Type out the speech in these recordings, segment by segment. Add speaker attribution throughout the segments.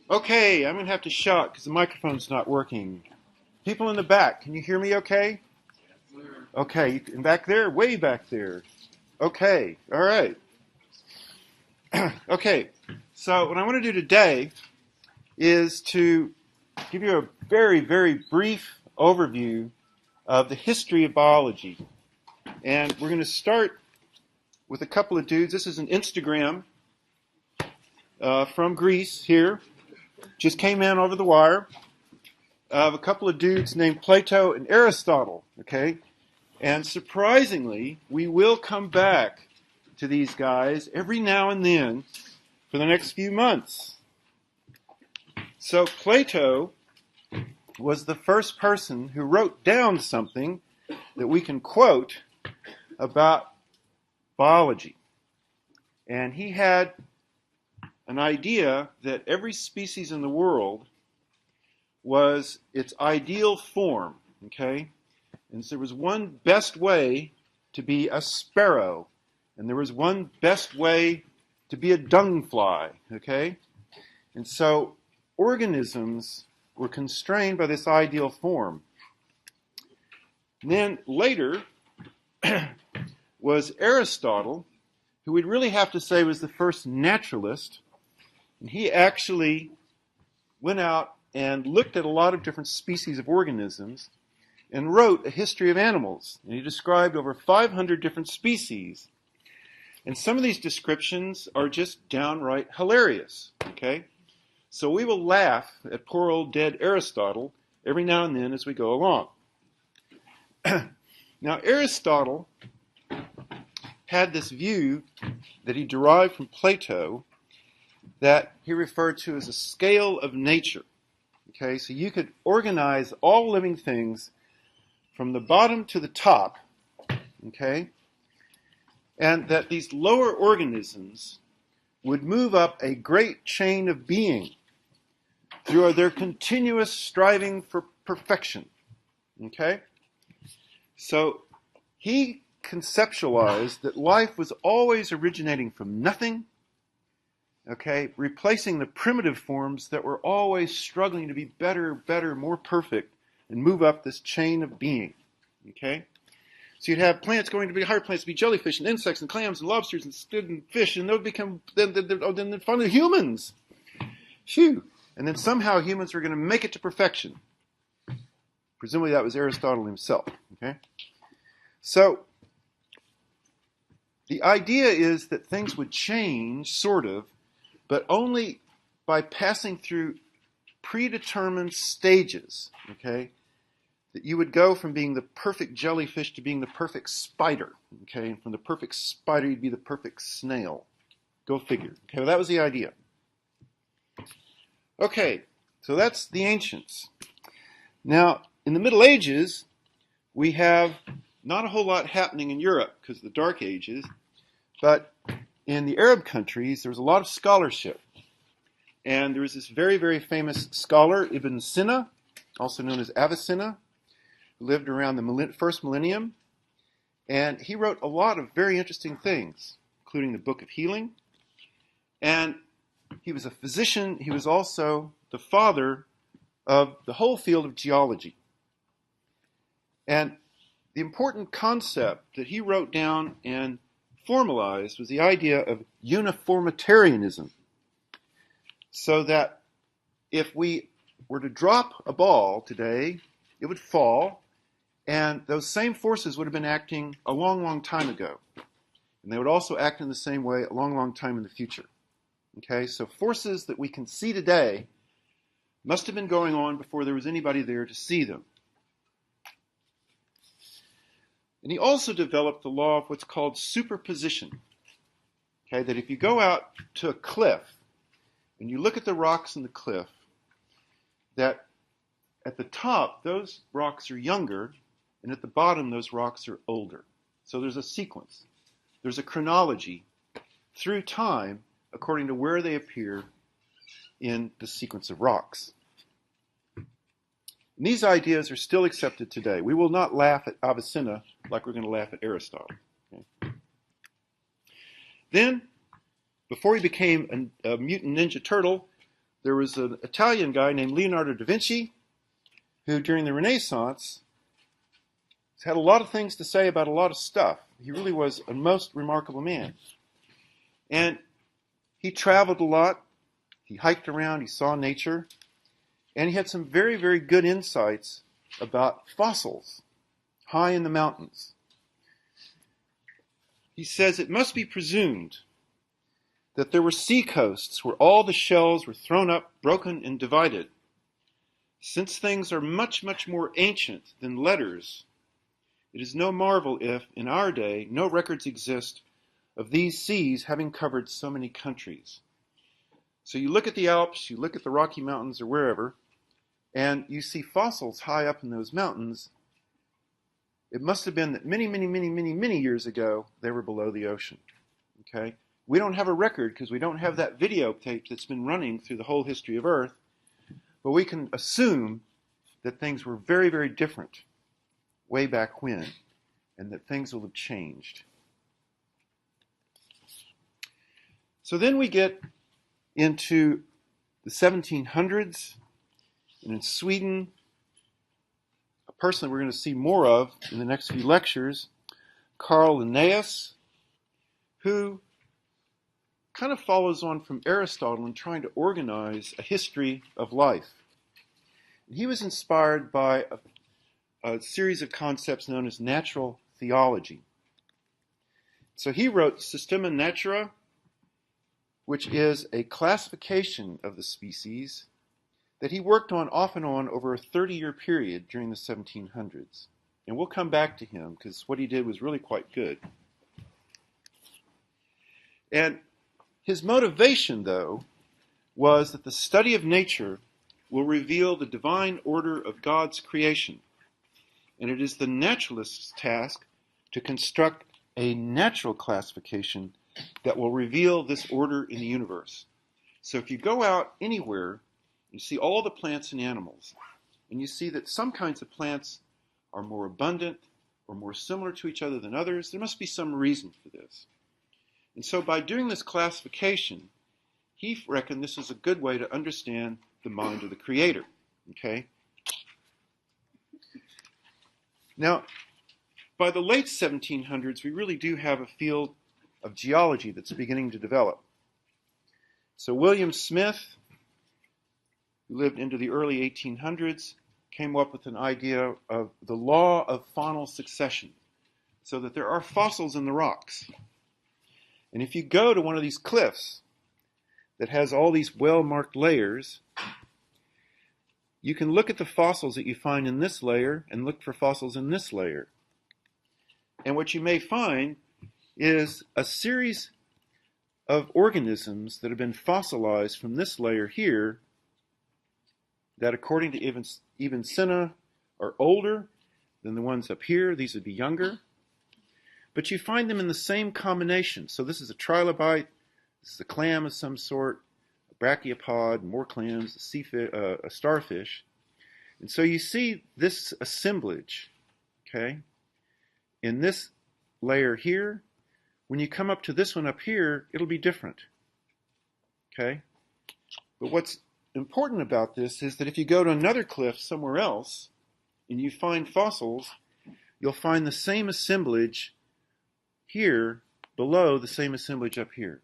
Speaker 1: Okay, I'm going to have to shout because the microphone's not working. People in the back, can you hear me okay? Okay, and back there? Way back there. Okay, all right. Okay, so what I want to do today is to give you a very, very brief overview of the history of biology. And we're going to start with a couple of dudes. This is an Instagram from Greece here. Just came in over the wire. Of a couple of dudes named Plato and Aristotle, okay? And surprisingly, we will come back to these guys every now and then for the next few months. So Plato was the first person who wrote down something that we can quote about biology. And he had an idea that every species in the world was its ideal form, okay? And so there was one best way to be a sparrow, and there was one best way to be a dung fly, okay? And so organisms were constrained by this ideal form. And then later was Aristotle, who we'd really have to say was the first naturalist, and he actually went out and looked at a lot of different species of organisms and wrote a history of animals. And he described over 500 different species. And some of these descriptions are just downright hilarious, okay? So we will laugh at poor old dead Aristotle every now and then as we go along. Now, Aristotle had this view that he derived from Plato that he referred to as a scale of nature. Okay, so you could organize all living things from the bottom to the top, okay, and that these lower organisms would move up a great chain of being through their continuous striving for perfection, okay? So he conceptualized that life was always originating from nothing, okay, replacing the primitive forms that were always struggling to be better, more perfect, and move up this chain of being, okay? So you'd have plants going to be higher plants to be jellyfish and insects and clams and lobsters and squid and fish, and they'll become, then finally humans. Phew. And then somehow humans were going to make it to perfection. Presumably that was Aristotle himself, okay? So the idea is that things would change, sort of, but only by passing through predetermined stages, okay? That you would go from being the perfect jellyfish to being the perfect spider, okay? And from the perfect spider, you'd be the perfect snail. Go figure. Okay, well, that was the idea. Okay, so that's the ancients. Now, in the Middle Ages, we have not a whole lot happening in Europe because of the Dark Ages, but in the Arab countries, there was a lot of scholarship. And there was this very, very famous scholar, Ibn Sina, also known as Avicenna, who lived around the first millennium. And he wrote a lot of very interesting things, including the Book of Healing. And he was a physician. He was also the father of the whole field of geology. And the important concept that he wrote down and formalized was the idea of uniformitarianism. So that if we were to drop a ball today, it would fall, and those same forces would have been acting a long, long time ago. And they would also act in the same way a long, long time in the future. Okay, so forces that we can see today must have been going on before there was anybody there to see them. And he also developed the law of what's called superposition. Okay, that if you go out to a cliff and you look at the rocks in the cliff, that at the top, those rocks are younger, and at the bottom, those rocks are older. So there's a sequence. There's a chronology through time according to where they appear in the sequence of rocks. And these ideas are still accepted today. We will not laugh at Avicenna like we're going to laugh at Aristotle. Okay? Then, before he became a mutant ninja turtle, there was an Italian guy named Leonardo da Vinci who, during the Renaissance, had a lot of things to say about a lot of stuff. He really was a most remarkable man. And he traveled a lot. He hiked around. He saw nature. And he had some very, very good insights about fossils high in the mountains. He says it must be presumed that there were sea coasts where all the shells were thrown up, broken, and divided. Since things are much, much more ancient than letters, it is no marvel if, in our day, no records exist of these seas having covered so many countries. So you look at the Alps, you look at the Rocky Mountains or wherever, and you see fossils high up in those mountains. It must have been that many, many, many, many, many years ago, they were below the ocean. Okay? We don't have a record because we don't have that videotape that's been running through the whole history of Earth, but we can assume that things were very, very different way back when, and that things will have changed. So then we get into the 1700s, and in Sweden, a person that we're going to see more of in the next few lectures, Carl Linnaeus, who kind of follows on from Aristotle in trying to organize a history of life. He was inspired by a series of concepts known as natural theology. So he wrote Systema Naturae, which is a classification of the species that he worked on off and on over a 30-year period during the 1700s. And we'll come back to him because what he did was really quite good. And his motivation, though, was that the study of nature will reveal the divine order of God's creation. And it is the naturalist's task to construct a natural classification that will reveal this order in the universe. So if you go out anywhere, you see all the plants and animals, and you see that some kinds of plants are more abundant or more similar to each other than others, there must be some reason for this. And so by doing this classification, he reckoned this is a good way to understand the mind of the Creator. Okay? Now, by the late 1700s, we really do have a field of geology that's beginning to develop. So William Smith, who lived into the early 1800s, came up with an idea of the law of faunal succession, so that there are fossils in the rocks. And if you go to one of these cliffs that has all these well-marked layers, you can look at the fossils that you find in this layer and look for fossils in this layer. And what you may find is a series of organisms that have been fossilized from this layer here that, according to Ibn Sina, are older than the ones up here. These would be younger. But you find them in the same combination. So this is a trilobite, this is a clam of some sort, a brachiopod, more clams, a starfish. And so you see this assemblage, okay, in this layer here. When you come up to this one up here, it'll be different, okay? But what's important about this is that if you go to another cliff somewhere else and you find fossils, you'll find the same assemblage here below the same assemblage up here.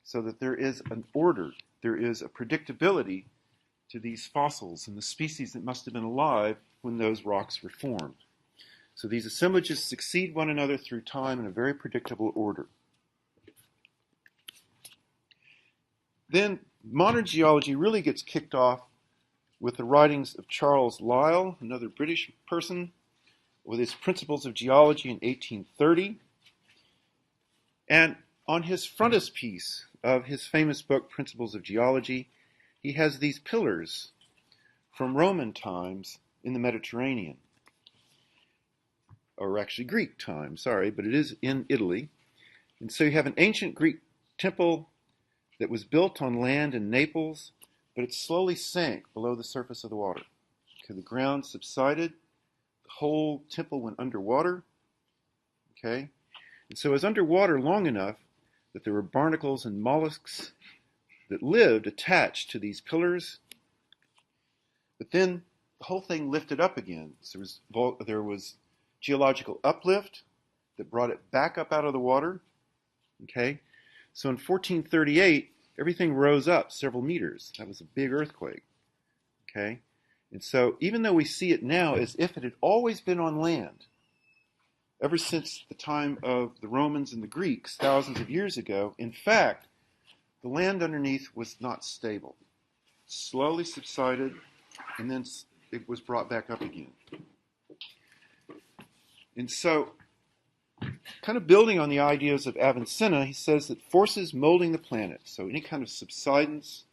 Speaker 1: So that there is an order, there is a predictability to these fossils and the species that must have been alive when those rocks were formed. So these assemblages succeed one another through time in a very predictable order. Then modern geology really gets kicked off with the writings of Charles Lyell, another British person, with his Principles of Geology in 1830. And on his frontispiece of his famous book, Principles of Geology, he has these pillars from Roman times in the Mediterranean. Or actually Greek times, sorry, but it is in Italy. And so you have an ancient Greek temple that was built on land in Naples, but it slowly sank below the surface of the water. Okay, the ground subsided, the whole temple went underwater. Okay, and so it was underwater long enough that there were barnacles and mollusks that lived attached to these pillars, but then the whole thing lifted up again. So there was geological uplift that brought it back up out of the water. Okay, so in 1438, everything rose up several meters. That was a big earthquake. Okay, and so even though we see it now as if it had always been on land, ever since the time of the Romans and the Greeks, thousands of years ago, in fact, the land underneath was not stable. It slowly subsided, and then it was brought back up again. And so, kind of building on the ideas of Avicenna, he says that forces molding the planet, so any kind of subsidence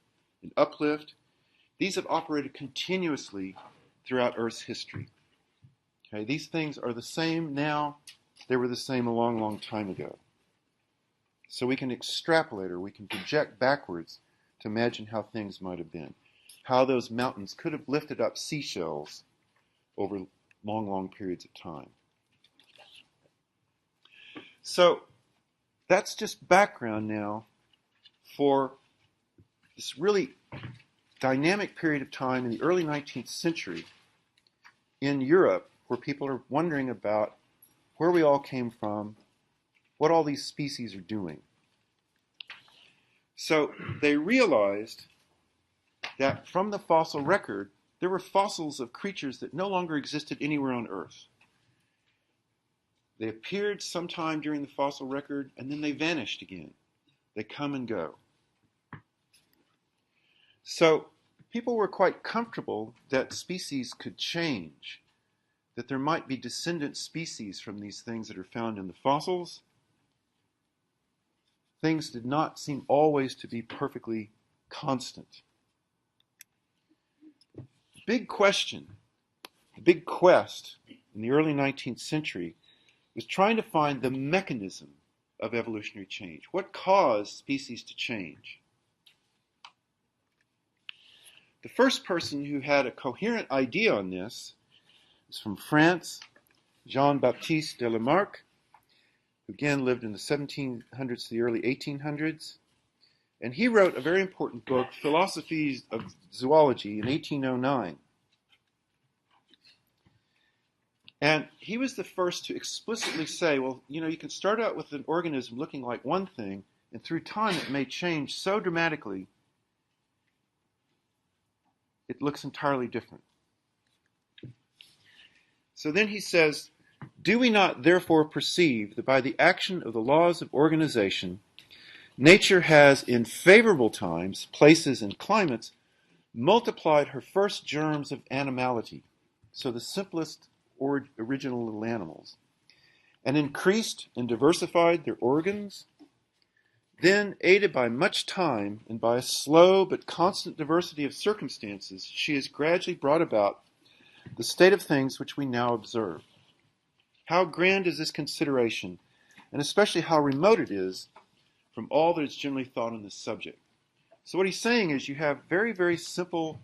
Speaker 1: and uplift, these have operated continuously throughout Earth's history. Okay, these things are the same now. They were the same a long, long time ago. So we can extrapolate, or we can project backwards to imagine how things might have been, how those mountains could have lifted up seashells over long, long periods of time. So that's just background now for this really dynamic period of time in the early 19th century in Europe, where people are wondering about where we all came from, what all these species are doing. So they realized that from the fossil record, there were fossils of creatures that no longer existed anywhere on Earth. They appeared sometime during the fossil record, and then they vanished again. They come and go. So people were quite comfortable that species could change, that there might be descendant species from these things that are found in the fossils. Things did not seem always to be perfectly constant. Big question, the big quest in the early 19th century was trying to find the mechanism of evolutionary change. What caused species to change? The first person who had a coherent idea on this is from France, Jean-Baptiste de Lamarck, who again lived in the 1700s to the early 1800s. And he wrote a very important book, Philosophy of Zoology, in 1809. And he was the first to explicitly say, well, you can start out with an organism looking like one thing, and through time it may change so dramatically, it looks entirely different. So then he says, do we not therefore perceive that by the action of the laws of organization, nature has in favorable times, places, and climates multiplied her first germs of animality, so the simplest or original little animals, and increased and diversified their organs? Then, aided by much time and by a slow but constant diversity of circumstances, she has gradually brought about the state of things which we now observe. How grand is this consideration, and especially how remote it is from all that is generally thought on this subject. So what he's saying is you have very, very simple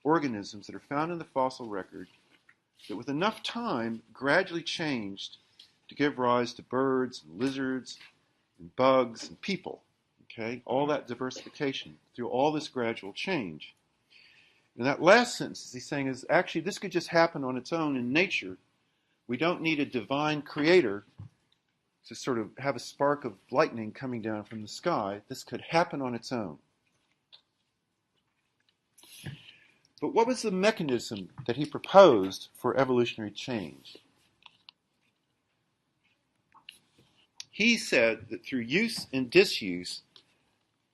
Speaker 1: organisms that are found in the fossil record that with enough time gradually changed to give rise to birds and lizards and bugs and people. Okay, all that diversification through all this gradual change. And that last sentence he's saying is actually this could just happen on its own in nature. We don't need a divine creator to sort of have a spark of lightning coming down from the sky. This could happen on its own. But what was the mechanism that he proposed for evolutionary change? He said that through use and disuse,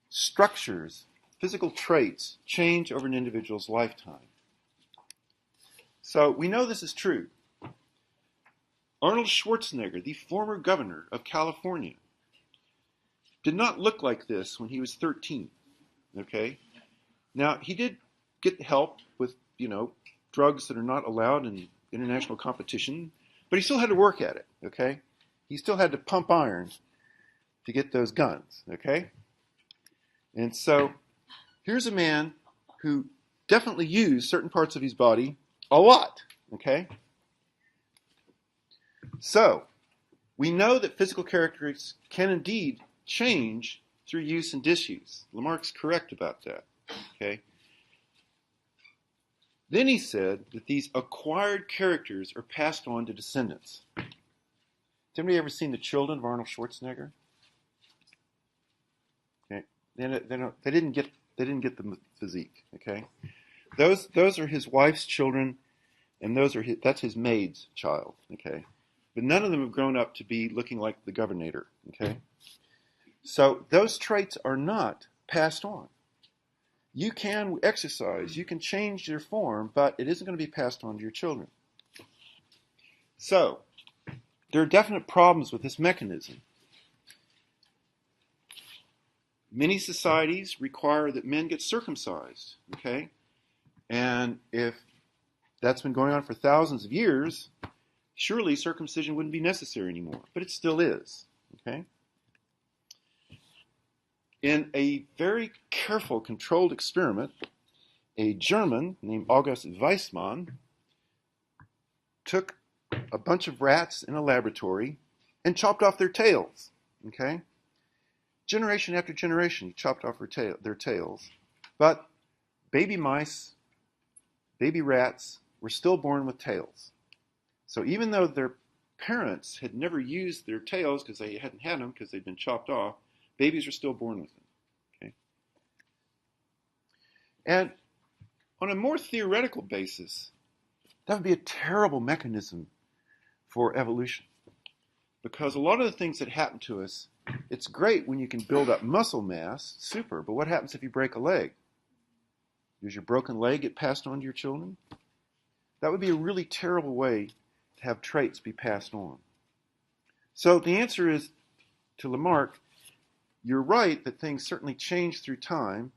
Speaker 1: structures, physical traits, change over an individual's lifetime. So we know this is true. Arnold Schwarzenegger, the former governor of California, did not look like this when he was 13. Okay? Now, he did get help with, drugs that are not allowed in international competition, but he still had to work at it, okay? He still had to pump iron to get those guns, okay? And so here's a man who definitely used certain parts of his body a lot, okay? So we know that physical characteristics can indeed change through use and disuse. Lamarck's correct about that. Okay. Then he said that these acquired characters are passed on to descendants. Has anybody ever seen The Children of Arnold Schwarzenegger? Okay. They didn't get the physique. Okay. Those are his wife's children, and that's his maid's child. Okay. But none of them have grown up to be looking like the governor. Okay. So those traits are not passed on. You can exercise, you can change your form, but it isn't going to be passed on to your children. So, there are definite problems with this mechanism. Many societies require that men get circumcised, okay? And if that's been going on for thousands of years, surely circumcision wouldn't be necessary anymore, but it still is, okay? In a very careful, controlled experiment, a German named August Weismann took a bunch of rats in a laboratory and chopped off their tails. Okay? Generation after generation, he chopped off their tails. But baby mice, baby rats, were still born with tails. So even though their parents had never used their tails because they hadn't had them because they'd been chopped off, babies are still born with them. Okay? And on a more theoretical basis, that would be a terrible mechanism for evolution. Because a lot of the things that happen to us, it's great when you can build up muscle mass, super, but what happens if you break a leg? Does your broken leg get passed on to your children? That would be a really terrible way to have traits be passed on. So the answer is, to Lamarck, you're right that things certainly change through time,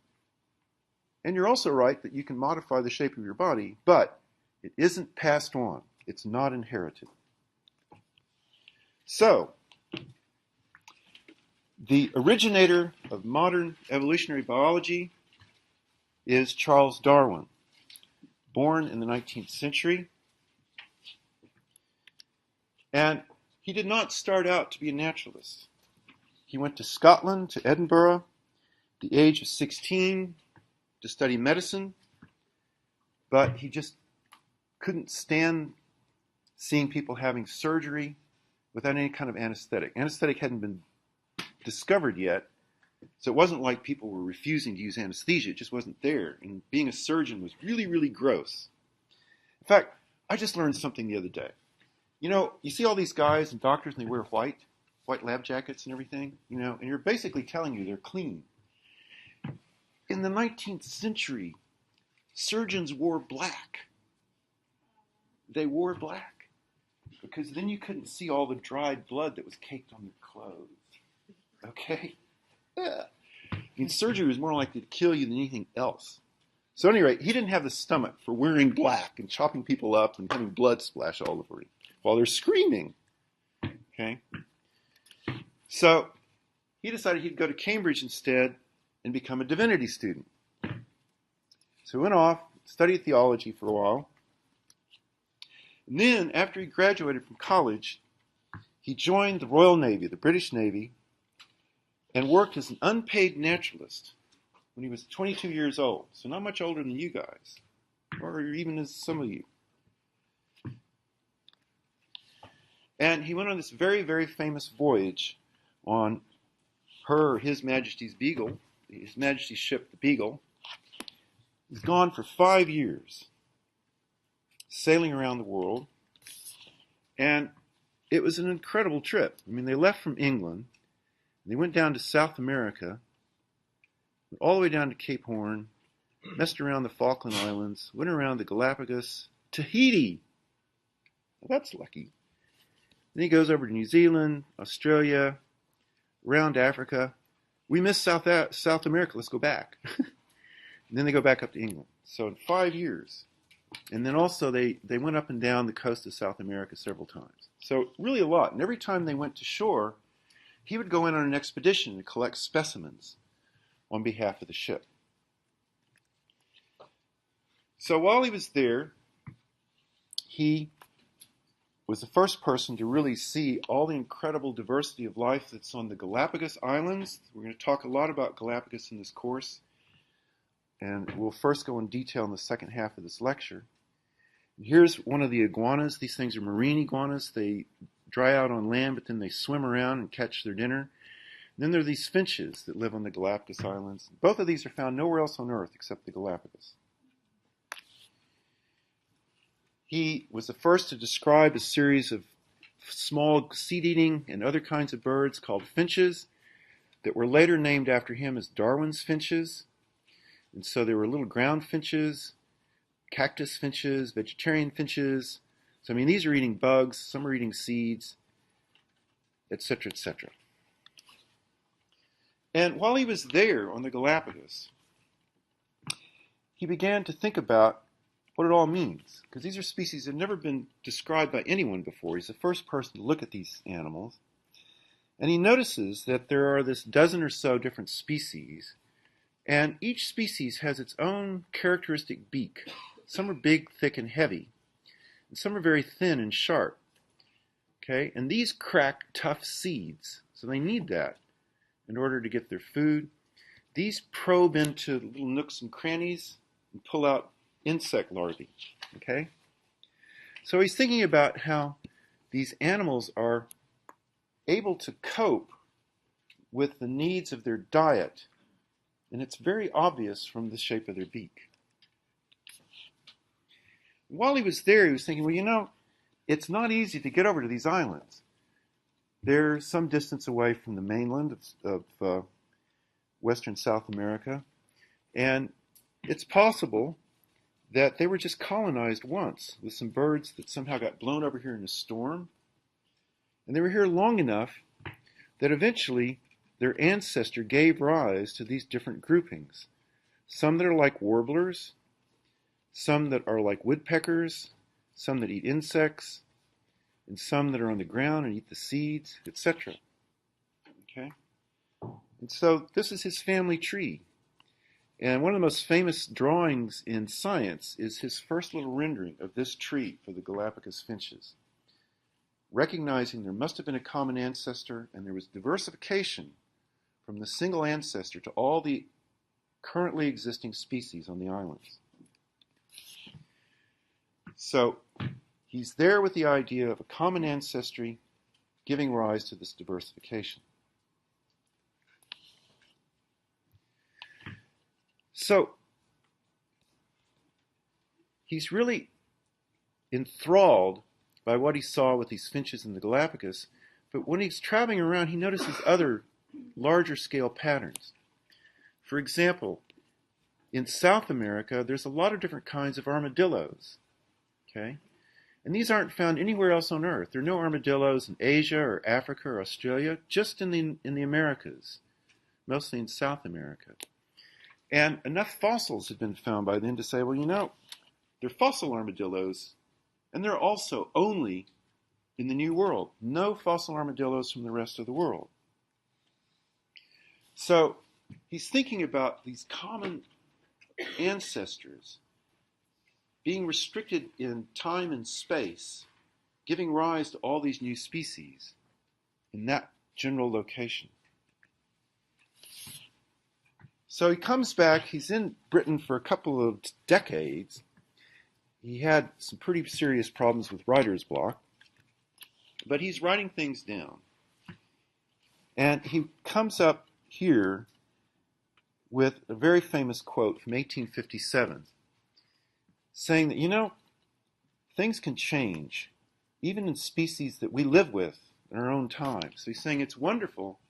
Speaker 1: and you're also right that you can modify the shape of your body, but it isn't passed on. It's not inherited. So, the originator of modern evolutionary biology is Charles Darwin, born in the 19th century. And he did not start out to be a naturalist. He went to Scotland, to Edinburgh, at the age of 16 to study medicine, but he just couldn't stand seeing people having surgery without any kind of anesthetic. Anesthetic hadn't been discovered yet, so it wasn't like people were refusing to use anesthesia. It just wasn't there. And being a surgeon was really, really gross. In fact, I just learned something the other day. You know, you see all these guys and doctors, and they wear white lab jackets and everything, you know, and you're basically telling you they're clean. In the 19th century, surgeons wore black. They wore black because then you couldn't see all the dried blood that was caked on their clothes. Okay? Yeah. I mean, surgery was more likely to kill you than anything else. So at any rate, he didn't have the stomach for wearing black and chopping people up and having blood splash all over him while they're screaming. Okay? So he decided he'd go to Cambridge instead and become a divinity student. So he went off, studied theology for a while. And then, after he graduated from college, he joined the Royal Navy, the British Navy, and worked as an unpaid naturalist when he was 22 years old. So not much older than you guys, or even as some of you. And he went on this very, very famous voyage on His Majesty's Beagle, His Majesty's ship, the Beagle. He's gone for 5 years, sailing around the world. And it was an incredible trip. I mean, they left from England. They went down to South America, all the way down to Cape Horn, messed around the Falkland Islands, went around the Galapagos, Tahiti. Well, that's lucky. Then he goes over to New Zealand, Australia, around Africa. We missed South America. Let's go back. And then they go back up to England. So in 5 years. And then also they went up and down the coast of South America several times. So really a lot. And every time they went to shore, he would go in on an expedition and collect specimens on behalf of the ship. So while he was there, he was the first person to really see all the incredible diversity of life that's on the Galapagos Islands. We're going to talk a lot about Galapagos in this course, and we'll first go in detail in the second half of this lecture. Here's one of the iguanas. These things are marine iguanas. They dry out on land, but then they swim around and catch their dinner. And then there are these finches that live on the Galapagos Islands. Both of these are found nowhere else on Earth except the Galapagos. He was the first to describe a series of small seed-eating and other kinds of birds called finches that were later named after him as Darwin's finches. And so there were little ground finches, cactus finches, vegetarian finches. So, I mean, these are eating bugs, some are eating seeds, etc., etc. And while he was there on the Galapagos, he began to think about what it all means, because these are species that have never been described by anyone before. He's the first person to look at these animals. And he notices that there are this dozen or so different species, and each species has its own characteristic beak. Some are big, thick, and heavy, and some are very thin and sharp. Okay? And these crack tough seeds, so they need that in order to get their food. These probe into little nooks and crannies and pull out insect larvae. Okay? So he's thinking about how these animals are able to cope with the needs of their diet, and it's very obvious from the shape of their beak. While he was there, he was thinking, well, you know, it's not easy to get over to these islands. They're some distance away from the mainland of Western South America, and it's possible that they were just colonized once with some birds that somehow got blown over here in a storm. And they were here long enough that eventually their ancestor gave rise to these different groupings. Some that are like warblers, some that are like woodpeckers, some that eat insects, and some that are on the ground and eat the seeds, etc. Okay? And so this is his family tree. And one of the most famous drawings in science is his first little rendering of this tree for the Galapagos finches, recognizing there must have been a common ancestor and there was diversification from the single ancestor to all the currently existing species on the islands. So he's there with the idea of a common ancestry giving rise to this diversification. So he's really enthralled by what he saw with these finches in the Galapagos, but when he's traveling around, he notices other larger scale patterns. For example, in South America, there's a lot of different kinds of armadillos, okay? And these aren't found anywhere else on Earth. There are no armadillos in Asia or Africa or Australia, just in the Americas, mostly in South America. And enough fossils have been found by then to say, well, you know, they're fossil armadillos, and they're also only in the New World. No fossil armadillos from the rest of the world. So he's thinking about these common ancestors being restricted in time and space, giving rise to all these new species in that general location. So he comes back, he's in Britain for a couple of decades. He had some pretty serious problems with writer's block, but he's writing things down. And he comes up here with a very famous quote from 1857, saying that, you know, things can change, even in species that we live with in our own time. So he's saying it's wonderful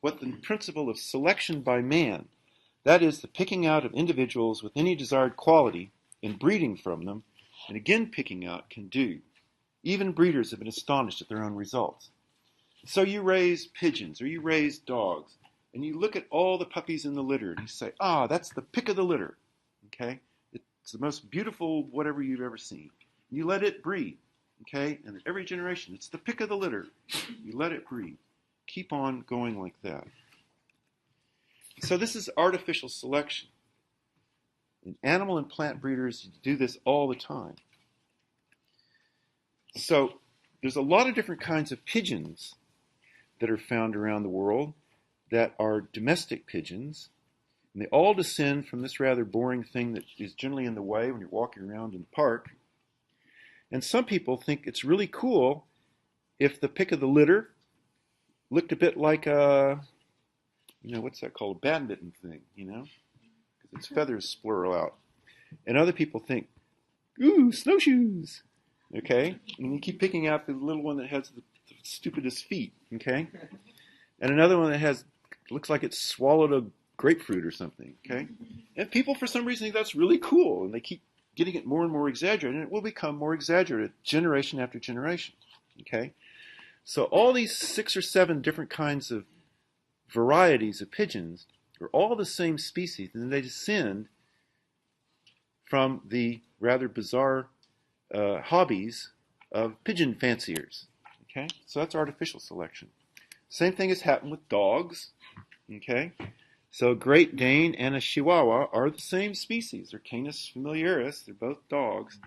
Speaker 1: what the principle of selection by man, that is, the picking out of individuals with any desired quality and breeding from them, and again picking out, can do. Even breeders have been astonished at their own results. So you raise pigeons or you raise dogs, and you look at all the puppies in the litter, and you say, ah, that's the pick of the litter. Okay? It's the most beautiful whatever you've ever seen. You let it breed. Okay? And every generation, it's the pick of the litter. You let it breed. Keep on going like that. So this is artificial selection. And animal and plant breeders do this all the time. So there's a lot of different kinds of pigeons that are found around the world that are domestic pigeons. And they all descend from this rather boring thing that is generally in the way when you're walking around in the park. And some people think it's really cool if the pick of the litter looked a bit like a, what's that called? A badminton thing, because its feathers splurl out. And other people think, ooh, snowshoes, okay? And you keep picking out the little one that has the stupidest feet, okay? And another one that looks like it swallowed a grapefruit or something, okay? And people, for some reason, think that's really cool, and they keep getting it more and more exaggerated, and it will become more exaggerated generation after generation, okay? So all these 6 or 7 different kinds of varieties of pigeons are all the same species, and they descend from the rather bizarre hobbies of pigeon fanciers, okay? So that's artificial selection. Same thing has happened with dogs, okay? So a Great Dane and a Chihuahua are the same species. They're Canis familiaris. They're both dogs.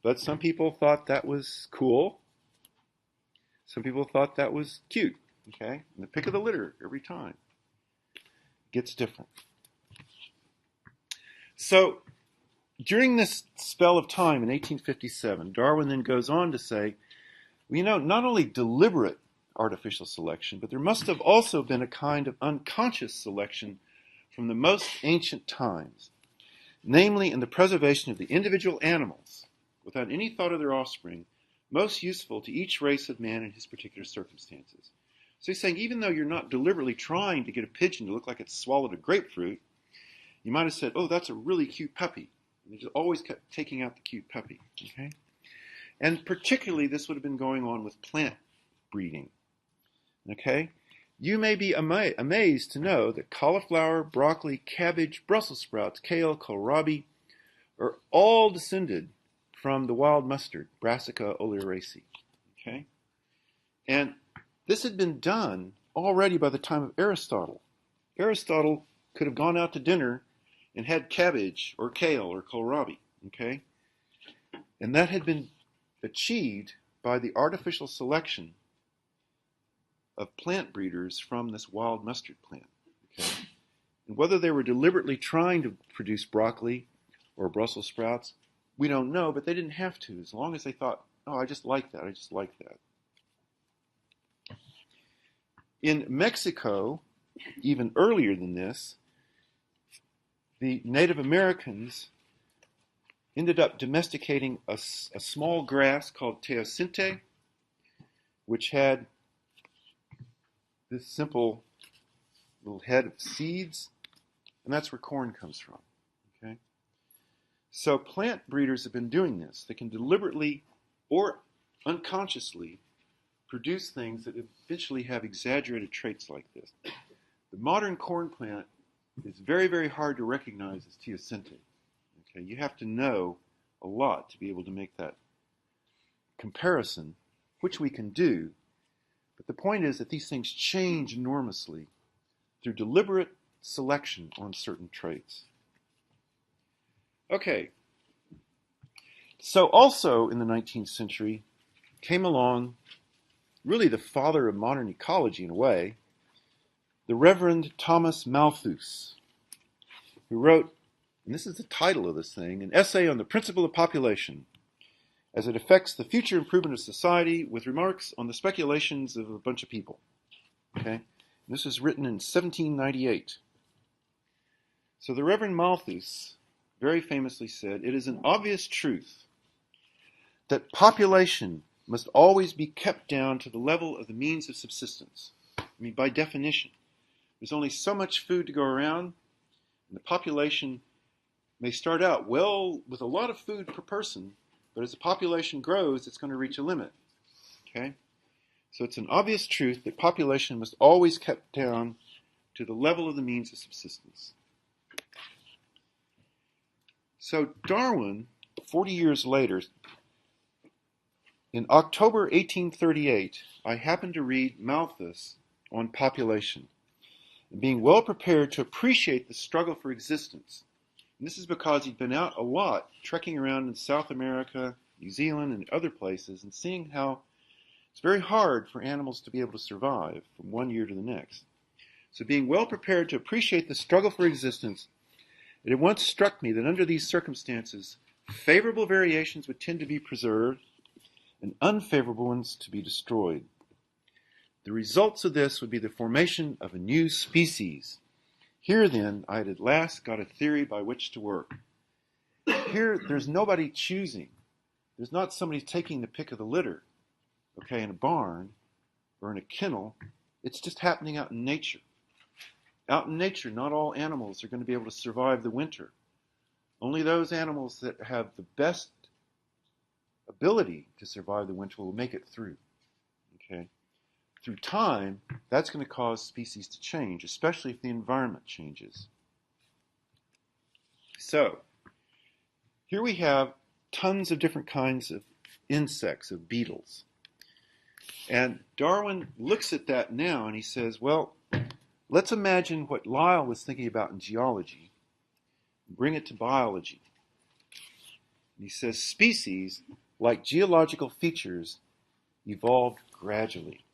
Speaker 1: But some people thought that was cool. Some people thought that was cute, okay? And the pick of the litter every time gets different. So during this spell of time in 1857, Darwin then goes on to say, not only deliberate artificial selection, but there must have also been a kind of unconscious selection from the most ancient times, namely in the preservation of the individual animals, without any thought of their offspring, most useful to each race of man in his particular circumstances. So he's saying, even though you're not deliberately trying to get a pigeon to look like it swallowed a grapefruit, you might have said, oh, that's a really cute puppy. And they just always kept taking out the cute puppy, okay? And particularly this would have been going on with plant breeding. Okay? You may be amazed to know that cauliflower, broccoli, cabbage, Brussels sprouts, kale, kohlrabi are all descended from the wild mustard, Brassica oleracea. Okay? And this had been done already by the time of Aristotle. Aristotle could have gone out to dinner and had cabbage or kale or kohlrabi. Okay? And that had been achieved by the artificial selection of plant breeders from this wild mustard plant. Okay? And whether they were deliberately trying to produce broccoli or Brussels sprouts, we don't know, but they didn't have to, as long as they thought, oh, I just like that, I just like that. In Mexico, even earlier than this, the Native Americans ended up domesticating a small grass called teosinte, which had this simple little head of seeds, and that's where corn comes from. Okay? So plant breeders have been doing this. They can deliberately or unconsciously produce things that eventually have exaggerated traits like this. The modern corn plant is very, very hard to recognize as teosinte. Okay? You have to know a lot to be able to make that comparison, which we can do. But the point is that these things change enormously through deliberate selection on certain traits. Okay, so also in the 19th century came along really the father of modern ecology in a way, the Reverend Thomas Malthus, who wrote, and this is the title of this thing, an essay on the principle of population as it affects the future improvement of society with remarks on the speculations of a bunch of people. Okay? This was written in 1798. So the Reverend Malthus very famously said, it is an obvious truth that population must always be kept down to the level of the means of subsistence. I mean, by definition, there's only so much food to go around, and the population may start out well with a lot of food per person, but as the population grows, it's going to reach a limit. Okay? So it's an obvious truth that population must always be kept down to the level of the means of subsistence. So Darwin, 40 years later, in October 1838, I happened to read Malthus on population, and being well prepared to appreciate the struggle for existence. And this is because he'd been out a lot, trekking around in South America, New Zealand, and other places, and seeing how It's very hard for animals to be able to survive from one year to the next. So being well prepared to appreciate the struggle for existence, it once struck me that under these circumstances, favorable variations would tend to be preserved and unfavorable ones to be destroyed. The results of this would be the formation of a new species. Here, then, I had at last got a theory by which to work. Here, there's nobody choosing. There's not somebody taking the pick of the litter, in a barn or in a kennel. It's just happening out in nature. Out in nature, not all animals are going to be able to survive the winter. Only those animals that have the best ability to survive the winter will make it through. Through time, that's going to cause species to change, especially if the environment changes. So, here we have tons of different kinds of insects, of beetles. And Darwin looks at that now and he says, well, let's imagine what Lyell was thinking about in geology, bring it to biology. And he says species, like geological features, evolved gradually.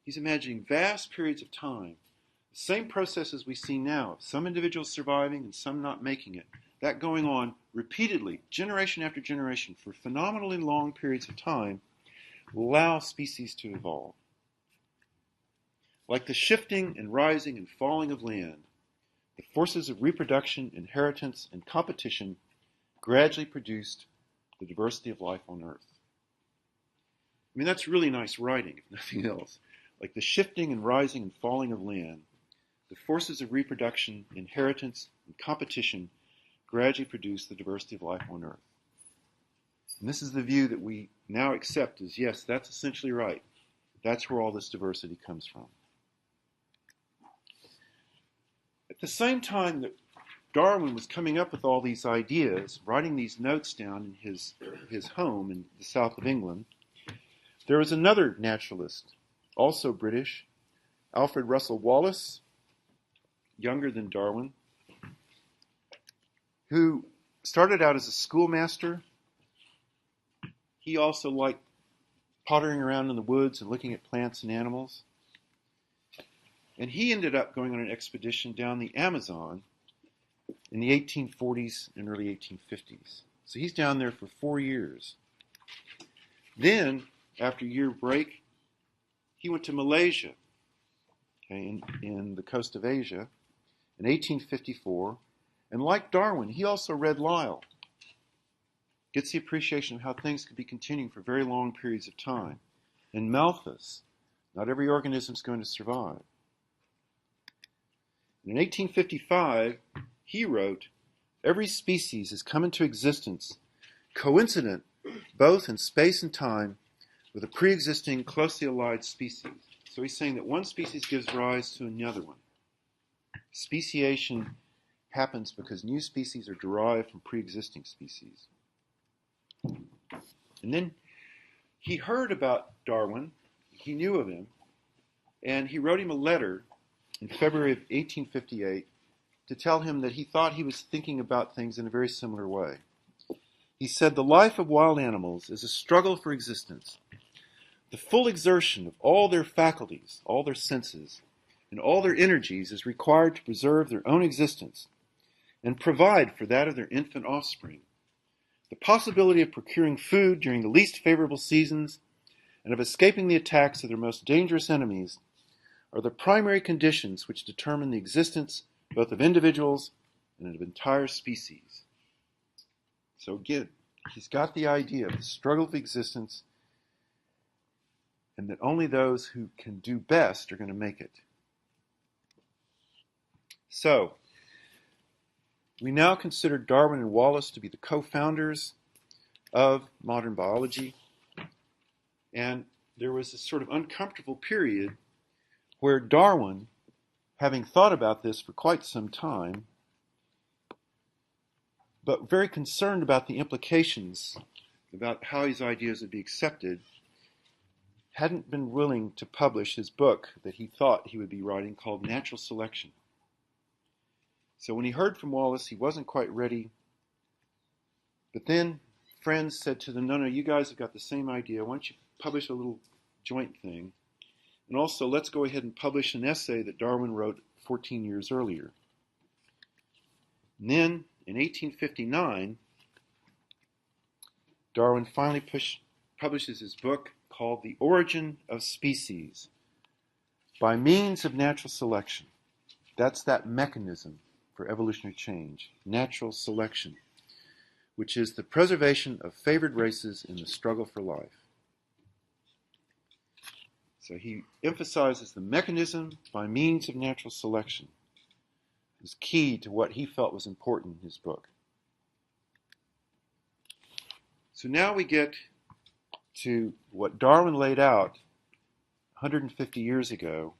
Speaker 1: He's imagining vast periods of time, the same processes we see now, some individuals surviving and some not making it, that going on repeatedly, generation after generation, for phenomenally long periods of time, will allow species to evolve. Like the shifting and rising and falling of land, the forces of reproduction, inheritance, and competition gradually produced the diversity of life on Earth. I mean, that's really nice writing, if nothing else. Like the shifting and rising and falling of land, the forces of reproduction, inheritance, and competition gradually produce the diversity of life on Earth. And this is the view that we now accept as, yes, that's essentially right. That's where all this diversity comes from. At the same time that Darwin was coming up with all these ideas, writing these notes down in his home in the south of England, there was another naturalist, also British, Alfred Russel Wallace, younger than Darwin, who started out as a schoolmaster. He also liked pottering around in the woods and looking at plants and animals. And he ended up going on an expedition down the Amazon in the 1840s and early 1850s. So he's down there for 4 years. Then, after a year break, he went to Malaysia, in the coast of Asia, in 1854. And like Darwin, he also read Lyell. Gets the appreciation of how things could be continuing for very long periods of time. And Malthus, not every organism is going to survive. In 1855, he wrote, every species has come into existence coincident both in space and time with a pre-existing closely allied species. So he's saying that one species gives rise to another one. Speciation happens because new species are derived from pre-existing species. And then he heard about Darwin, he knew of him, and he wrote him a letter in February of 1858 to tell him that he thought he was thinking about things in a very similar way. He said, the life of wild animals is a struggle for existence. The full exertion of all their faculties, all their senses, and all their energies is required to preserve their own existence and provide for that of their infant offspring. The possibility of procuring food during the least favorable seasons and of escaping the attacks of their most dangerous enemies are the primary conditions which determine the existence both of individuals and of entire species. So again, he's got the idea of the struggle of existence and that only those who can do best are going to make it. So, we now consider Darwin and Wallace to be the co-founders of modern biology. And there was this sort of uncomfortable period where Darwin, having thought about this for quite some time, but very concerned about the implications, about how his ideas would be accepted, hadn't been willing to publish his book that he thought he would be writing called Natural Selection. So when he heard from Wallace, he wasn't quite ready. But then friends said to them, no, you guys have got the same idea. Why don't you publish a little joint thing. And also, let's go ahead and publish an essay that Darwin wrote 14 years earlier. And then, in 1859, Darwin finally publishes his book called The Origin of Species by means of natural selection. That's that mechanism for evolutionary change, natural selection, which is the preservation of favored races in the struggle for life. So he emphasizes the mechanism by means of natural selection is key to what he felt was important in his book. So now we get to what Darwin laid out 150 years ago,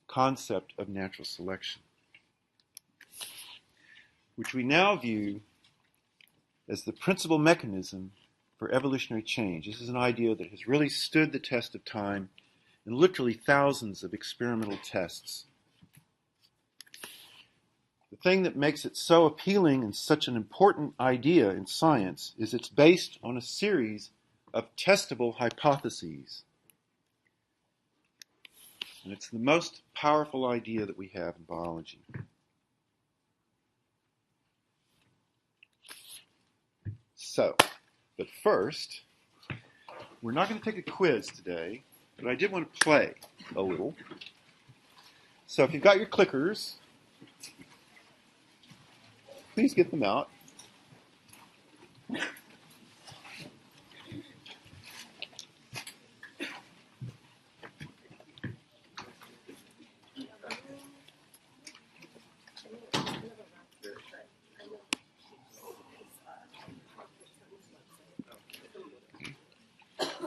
Speaker 1: concept of natural selection, which we now view as the principal mechanism for evolutionary change. This is an idea that has really stood the test of time in literally thousands of experimental tests. The thing that makes it so appealing and such an important idea in science is it's based on a series of testable hypotheses. And it's the most powerful idea that we have in biology. So, but first, we're not going to take a quiz today, but I did want to play a little. So if you've got your clickers, please get them out.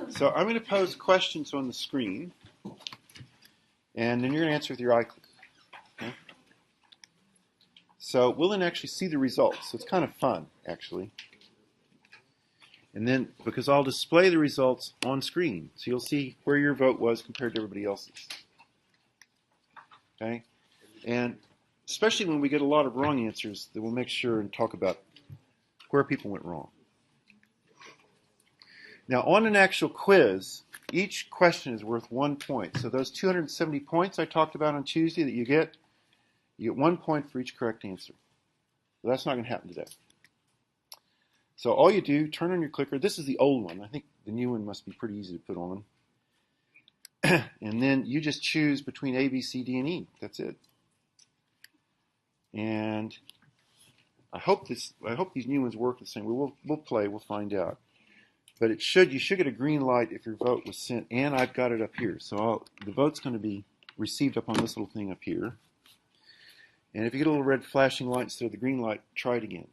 Speaker 1: So I'm going to pose questions on the screen, and then you're going to answer with your eye clicker. Okay? So we'll then actually see the results. So it's kind of fun, actually. And then, because I'll display the results on screen, so you'll see where your vote was compared to everybody else's. Okay? And especially when we get a lot of wrong answers, then we'll make sure and talk about where people went wrong. Now, on an actual quiz, each question is worth 1 point. So those 270 points I talked about on Tuesday that you get 1 point for each correct answer. So that's not going to happen today. So all you do, turn on your clicker. This is the old one. I think the new one must be pretty easy to put on. And then you just choose between A, B, C, D, and E. That's it. And I hope these new ones work the same way. We'll play. We'll find out. But you should get a green light if your vote was sent, and I've got it up here. So the vote's going to be received up on this little thing up here. And if you get a little red flashing light instead of the green light, try it again.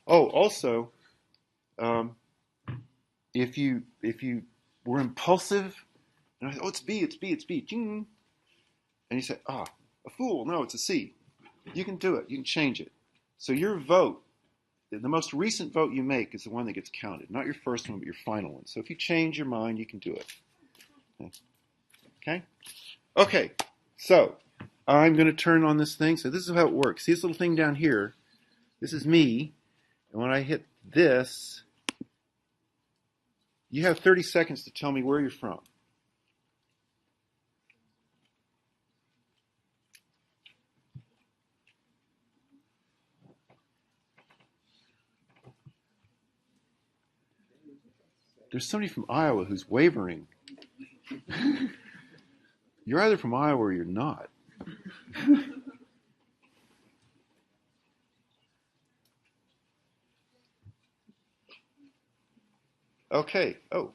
Speaker 1: Oh, also, if you were impulsive, and I said, oh, it's B, ding, and you say, a fool, no, it's a C. You can do it. You can change it. So your vote, the most recent vote you make is the one that gets counted. Not your first one, but your final one. So if you change your mind, you can do it. Okay? Okay, so I'm going to turn on this thing. So this is how it works. See this little thing down here? This is me. And when I hit this, you have 30 seconds to tell me where you're from. There's somebody from Iowa who's wavering. You're either from Iowa or you're not. Okay. Oh,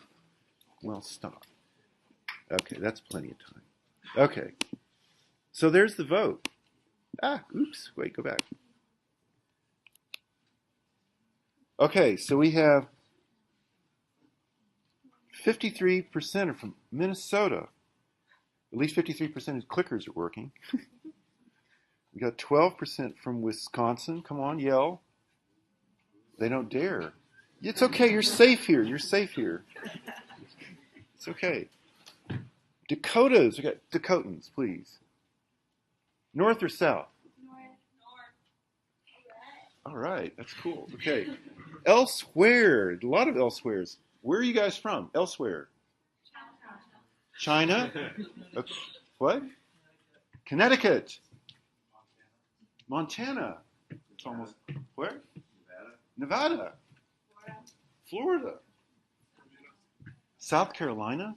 Speaker 1: well, stop. Okay, that's plenty of time. Okay. So there's the vote. Oops. Wait, go back. Okay, so we have 53% are from Minnesota. At least 53% of clickers are working. We got 12% from Wisconsin. Come on, yell. They don't dare. It's okay. You're safe here. You're safe here. It's okay. Dakotas. We got Dakotans, please. North or south? North. All right. That's cool. Okay. Elsewhere. A lot of elsewheres. Where are you guys from? Elsewhere. China. What? Connecticut. Montana. It's almost where? Nevada. Florida. South Carolina?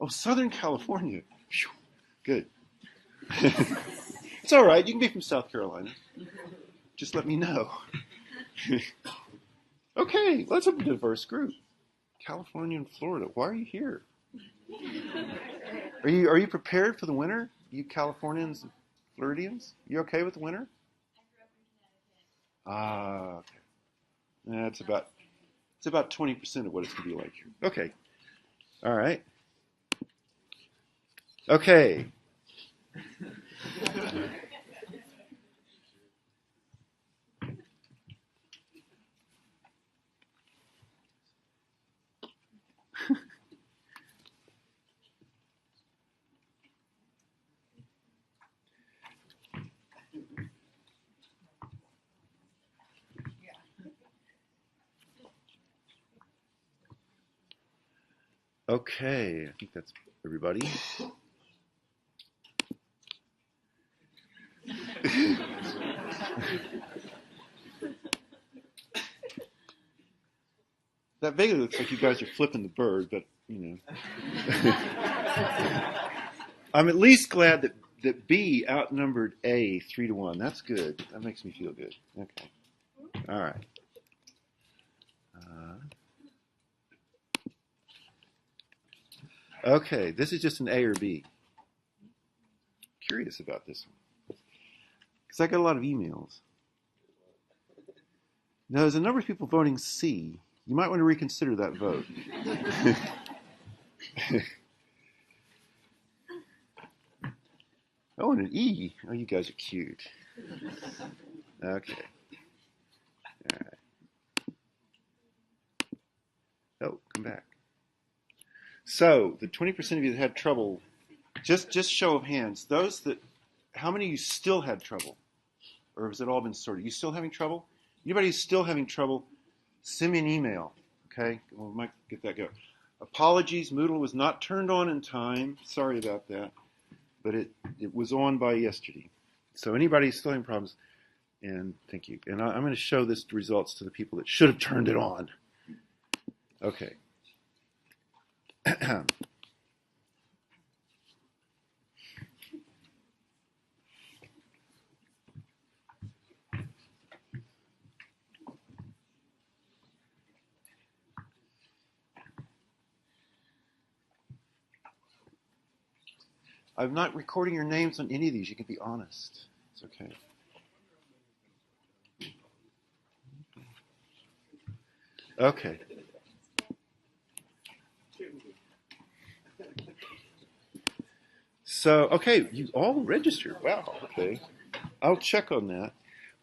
Speaker 1: Oh, Southern California. Whew. Good. It's all right. You can be from South Carolina. Just let me know. Okay, let's have a diverse group. California and Florida. Why are you here? Are you prepared for the winter? You Californians and Floridians? You okay with the winter? Ah, okay. That's about 20% of what it's gonna be like here. Okay. All right. Okay. Okay, I think that's everybody. That vaguely looks like you guys are flipping the bird, but you know. I'm at least glad that B outnumbered A 3-1. That's good. That makes me feel good. Okay. All right. Okay, this is just an A or B. Curious about this one because I got a lot of emails. Now, there's a number of people voting C. You might want to reconsider that vote. Oh, and an E. Oh, you guys are cute. Okay. All right. Oh, come back. So, the 20% of you that had trouble, just show of hands. How many of you still had trouble? Or has it all been sorted? You still having trouble? Anybody who's still having trouble, send me an email. Okay? Well, we might get that going. Apologies, Moodle was not turned on in time. Sorry about that. But it was on by yesterday. So anybody still having problems, and thank you. And I'm going to show this results to the people that should have turned it on. Okay. I'm not recording your names on any of these. You can be honest. It's okay. Okay. So, okay, you all registered. Wow, okay. I'll check on that.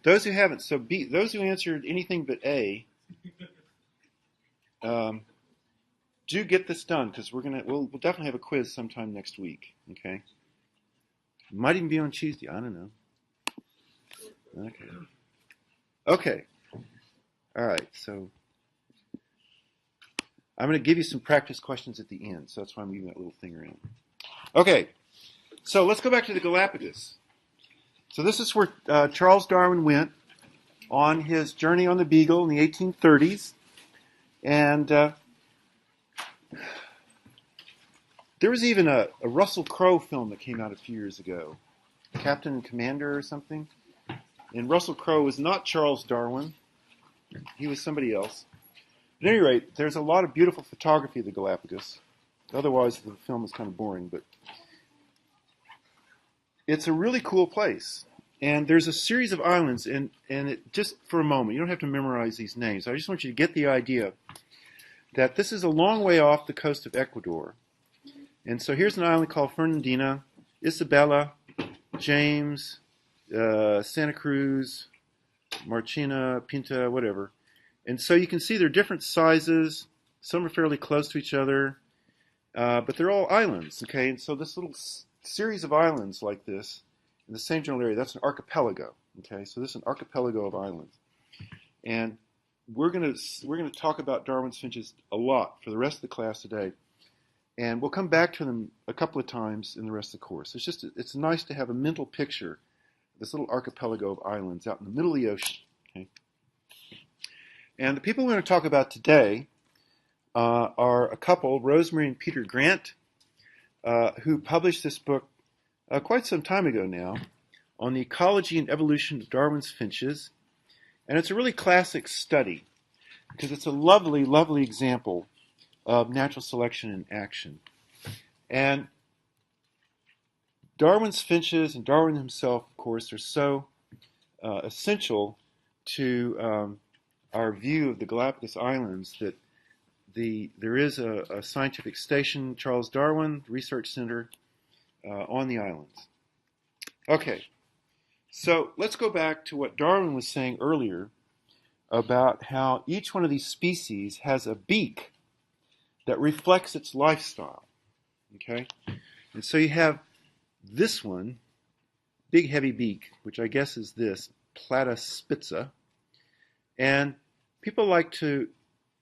Speaker 1: Those who haven't, so B, those who answered anything but A, do get this done because we'll definitely have a quiz sometime next week. Okay. Might even be on Tuesday. I don't know. Okay. Okay. All right. So I'm going to give you some practice questions at the end. So that's why I'm moving that little thing around. Okay. So let's go back to the Galapagos. So this is where Charles Darwin went on his journey on the Beagle in the 1830s. And there was even a Russell Crowe film that came out a few years ago, Captain and Commander or something. And Russell Crowe was not Charles Darwin. He was somebody else. At any rate, there's a lot of beautiful photography of the Galapagos. Otherwise, the film is kind of boring, but it's a really cool place. And there's a series of islands, and just for a moment, you don't have to memorize these names. I just want you to get the idea that this is a long way off the coast of Ecuador. And so here's an island called Fernandina, Isabella, James, Santa Cruz, Marchena, Pinta, whatever. And so you can see they're different sizes. Some are fairly close to each other, but they're all islands, okay? And so this little series of islands like this, in the same general area, that's an archipelago, okay? So this is an archipelago of islands. And we're gonna talk about Darwin's finches a lot for the rest of the class today. And we'll come back to them a couple of times in the rest of the course. It's nice to have a mental picture of this little archipelago of islands out in the middle of the ocean. Okay? And the people we're going to talk about today are a couple, Rosemary and Peter Grant, who published this book quite some time ago now on the ecology and evolution of Darwin's finches. And it's a really classic study because it's a lovely, lovely example of natural selection in action. And Darwin's finches and Darwin himself, of course, are so essential to our view of the Galapagos Islands that there is a scientific station, Charles Darwin Research Center, on the islands. Okay, so let's go back to what Darwin was saying earlier about how each one of these species has a beak that reflects its lifestyle. Okay, and so you have this one, big heavy beak, which I guess is this, Platypus spitza, and people like to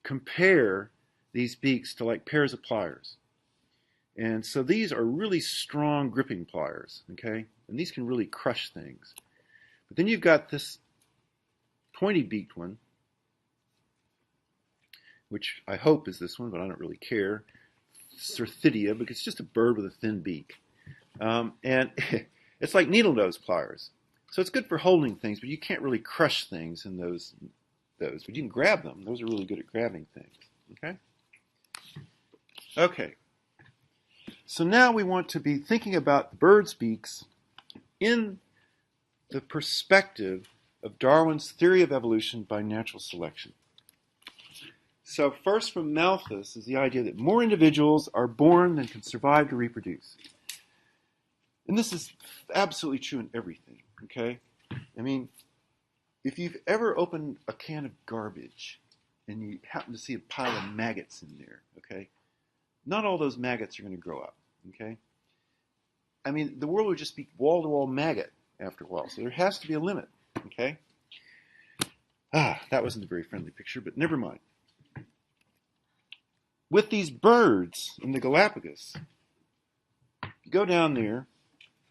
Speaker 1: compare these beaks to like pairs of pliers. And so these are really strong gripping pliers, okay? And these can really crush things. But then you've got this pointy-beaked one, which I hope is this one, but I don't really care, Certhidia, because it's just a bird with a thin beak. And it's like needle-nose pliers. So it's good for holding things, but you can't really crush things in those. But you can grab them. Those are really good at grabbing things. Okay? Okay. So now we want to be thinking about birds' beaks in the perspective of Darwin's theory of evolution by natural selection. So first from Malthus is the idea that more individuals are born than can survive to reproduce. And this is absolutely true in everything, okay? I mean, if you've ever opened a can of garbage and you happen to see a pile of maggots in there, okay, not all those maggots are going to grow up, okay? I mean, the world would just be wall-to-wall maggot after a while, so there has to be a limit, okay? That wasn't a very friendly picture, but never mind. With these birds in the Galapagos, you go down there,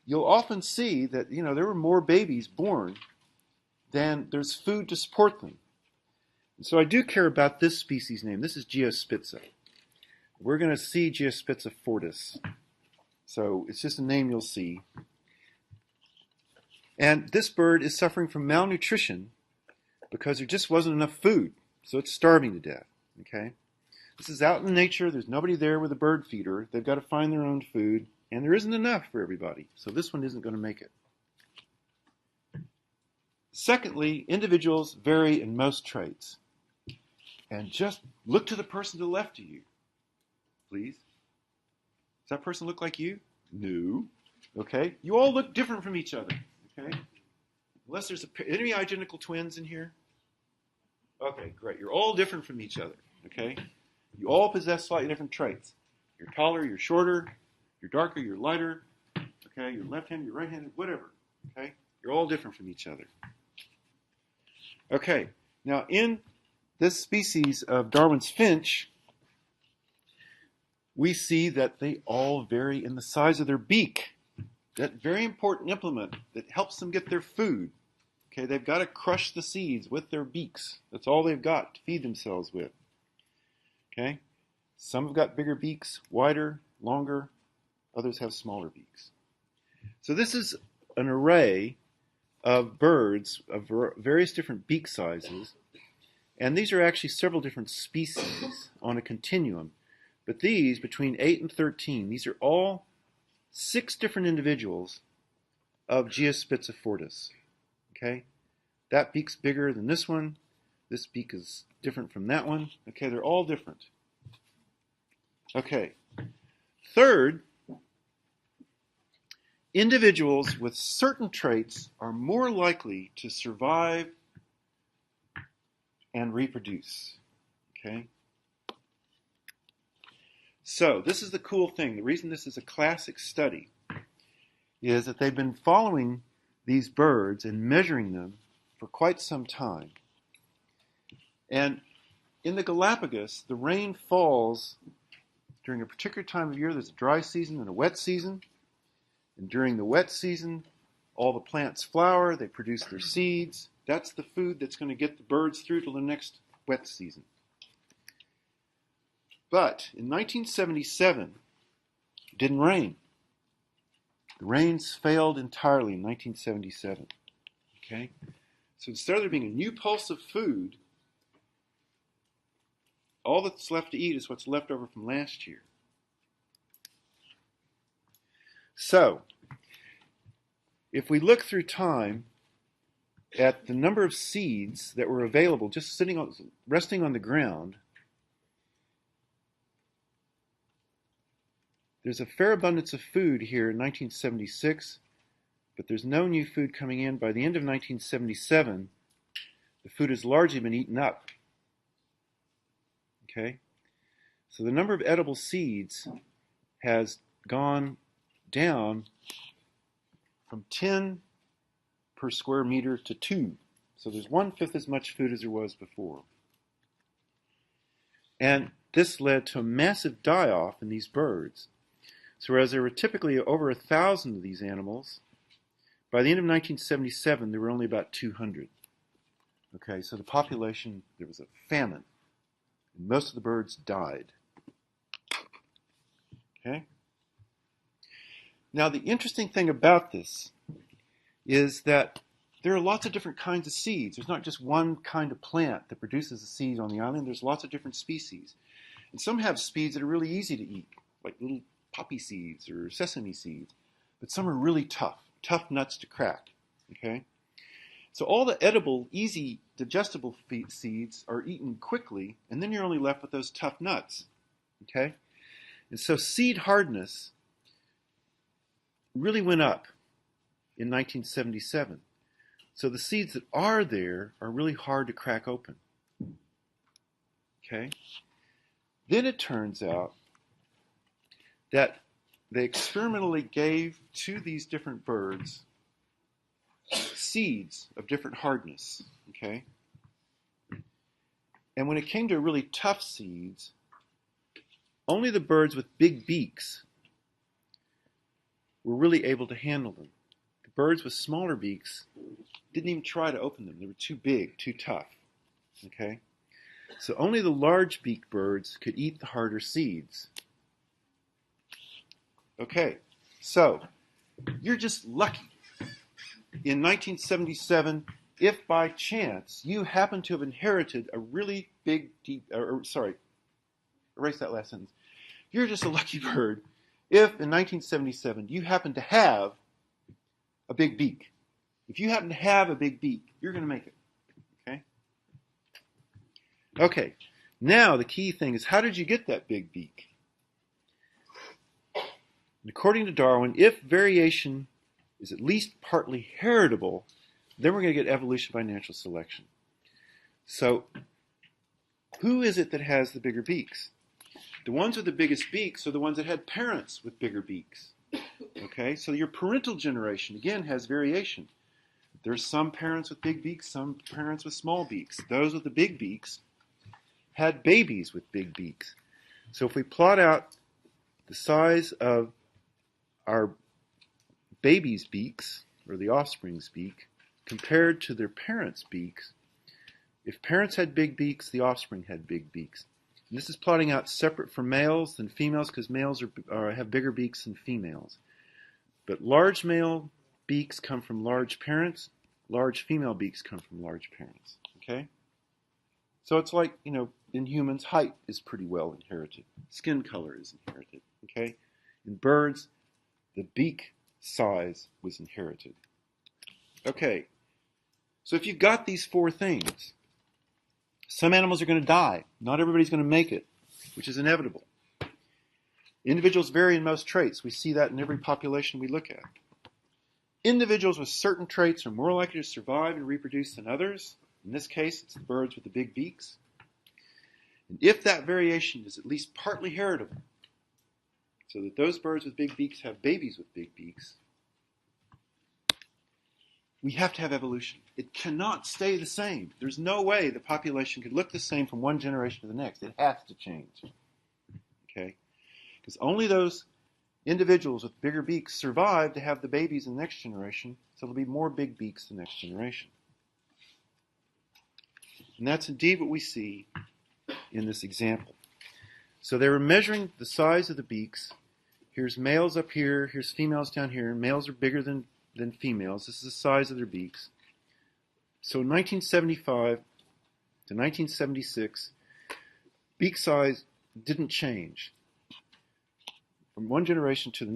Speaker 1: you'll often see that, you know, there were more babies born than there's food to support them. And so I do care about this species name. This is Geospitza. We're going to see Geospitza fortis. So it's just a name you'll see. And this bird is suffering from malnutrition because there just wasn't enough food. So it's starving to death. Okay? This is out in nature. There's nobody there with a bird feeder. They've got to find their own food. And there isn't enough for everybody. So this one isn't going to make it. Secondly, individuals vary in most traits. And just look to the person to the left of you, please. Does that person look like you? No. Okay. You all look different from each other. Okay. Unless there's any identical twins in here. Okay, great. You're all different from each other. Okay. You all possess slightly different traits. You're taller, you're shorter, you're darker, you're lighter. Okay. You're left-handed, you're right-handed, whatever. Okay. You're all different from each other. Okay. Now, in this species of Darwin's finch, we see that they all vary in the size of their beak. That very important implement that helps them get their food. Okay, they've got to crush the seeds with their beaks. That's all they've got to feed themselves with. Okay, some have got bigger beaks, wider, longer. Others have smaller beaks. So this is an array of birds of various different beak sizes. And these are actually several different species on a continuum. But these, between 8 and 13, these are all 6 different individuals of Geospitza fortis. Okay? That beak's bigger than this one. This beak is different from that one. Okay, they're all different. Okay. Third, individuals with certain traits are more likely to survive and reproduce. Okay? So, this is the cool thing. The reason this is a classic study is that they've been following these birds and measuring them for quite some time. And in the Galapagos, the rain falls during a particular time of year, there's a dry season and a wet season. And during the wet season, all the plants flower, they produce their seeds. That's the food that's going to get the birds through to the next wet season. But in 1977, it didn't rain. The rains failed entirely in 1977. Okay? So instead of there being a new pulse of food, all that's left to eat is what's left over from last year. So, if we look through time at the number of seeds that were available just resting on the ground, there's a fair abundance of food here in 1976, but there's no new food coming in. By the end of 1977, the food has largely been eaten up. Okay? So the number of edible seeds has gone down from 10 per square meter to 2. So there's 1/5 as much food as there was before. And this led to a massive die-off in these birds. So whereas there were typically over 1,000 of these animals, by the end of 1977, there were only about 200. Okay, so the population, there was a famine, and most of the birds died. Okay? Now, the interesting thing about this is that there are lots of different kinds of seeds. There's not just one kind of plant that produces a seed on the island. There's lots of different species. And some have seeds that are really easy to eat, like little poppy seeds or sesame seeds. But some are really tough nuts to crack. Okay? So all the edible, easy, digestible seeds are eaten quickly, and then you're only left with those tough nuts. Okay? And so seed hardness really went up in 1977. So the seeds that are there are really hard to crack open. Okay? Then it turns out that they experimentally gave to these different birds seeds of different hardness. Okay? And when it came to really tough seeds, only the birds with big beaks were really able to handle them. The birds with smaller beaks didn't even try to open them. They were too big, too tough. Okay? So only the large beaked birds could eat the harder seeds. Okay, so you're just lucky. In 1977, if by chance you happen to have inherited a really big, erase that last sentence. You're just a lucky bird if in 1977 you happen to have a big beak. If you happen to have a big beak, you're going to make it. Okay? Okay, now the key thing is, how did you get that big beak? And according to Darwin, if variation is at least partly heritable, then we're going to get evolution by natural selection. So, who is it that has the bigger beaks? The ones with the biggest beaks are the ones that had parents with bigger beaks. Okay, so your parental generation, again, has variation. There's some parents with big beaks, some parents with small beaks. Those with the big beaks had babies with big beaks. So if we plot out the size of our baby's beaks, or the offspring's beak, compared to their parents' beaks, if parents had big beaks, the offspring had big beaks. And this is plotting out separate for males than females, because males have bigger beaks than females. But large male beaks come from large parents, large female beaks come from large parents. Okay? So it's like, in humans, height is pretty well inherited. Skin color is inherited. Okay? In birds, the beak size was inherited. Okay, so if you've got these 4 things, some animals are going to die. Not everybody's going to make it, which is inevitable. Individuals vary in most traits. We see that in every population we look at. Individuals with certain traits are more likely to survive and reproduce than others. In this case, it's the birds with the big beaks. And if that variation is at least partly heritable, so that those birds with big beaks have babies with big beaks, we have to have evolution. It cannot stay the same. There's no way the population could look the same from one generation to the next. It has to change. Okay? because only those individuals with bigger beaks survive to have the babies in the next generation, so there'll be more big beaks the next generation. And that's indeed what we see in this example. So they were measuring the size of the beaks. Here's males up here, here's females down here. Males are bigger than females. This is the size of their beaks. So in 1975 to 1976, beak size didn't change. From one generation to the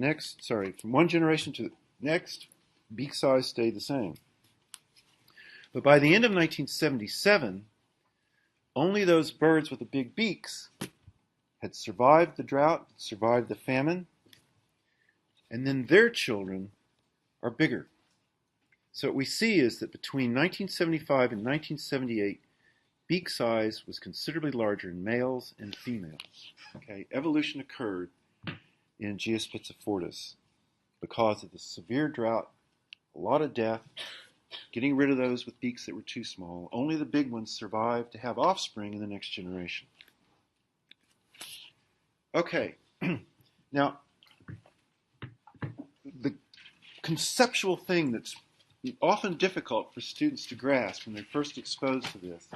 Speaker 1: next, beak size stayed the same. But by the end of 1977, only those birds with the big beaks had survived the drought, survived the famine, and then their children are bigger. So what we see is that between 1975 and 1978, beak size was considerably larger in males and females. Okay? Evolution occurred in Geospiza fortis because of the severe drought, a lot of death, getting rid of those with beaks that were too small. Only the big ones survived to have offspring in the next generation. Okay, now the conceptual thing that's often difficult for students to grasp when they're first exposed to this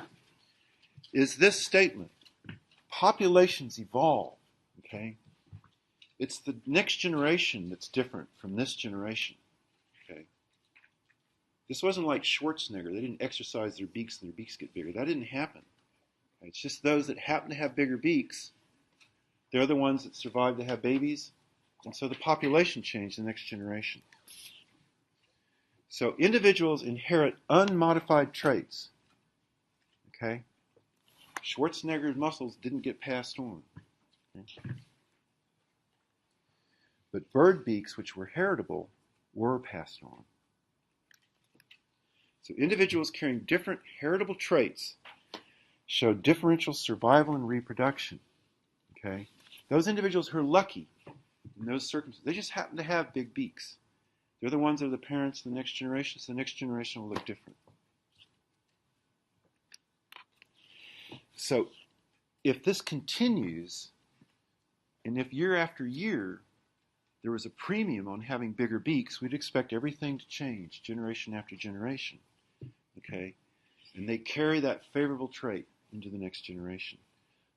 Speaker 1: is this statement: populations evolve, okay? It's the next generation that's different from this generation, okay? This wasn't like Schwarzenegger. They didn't exercise their beaks and their beaks get bigger. That didn't happen. Okay? It's just those that happen to have bigger beaks, they're the ones that survive to have babies, and so the population changed the next generation. So individuals inherit unmodified traits, okay? Schwarzenegger's muscles didn't get passed on. Okay? But bird beaks, which were heritable, were passed on. So individuals carrying different heritable traits show differential survival and reproduction. Okay? Those individuals who are lucky in those circumstances, they just happen to have big beaks. They're the ones that are the parents of the next generation, so the next generation will look different. So if this continues, and if year after year there was a premium on having bigger beaks, we'd expect everything to change generation after generation. Okay? And they carry that favorable trait into the next generation.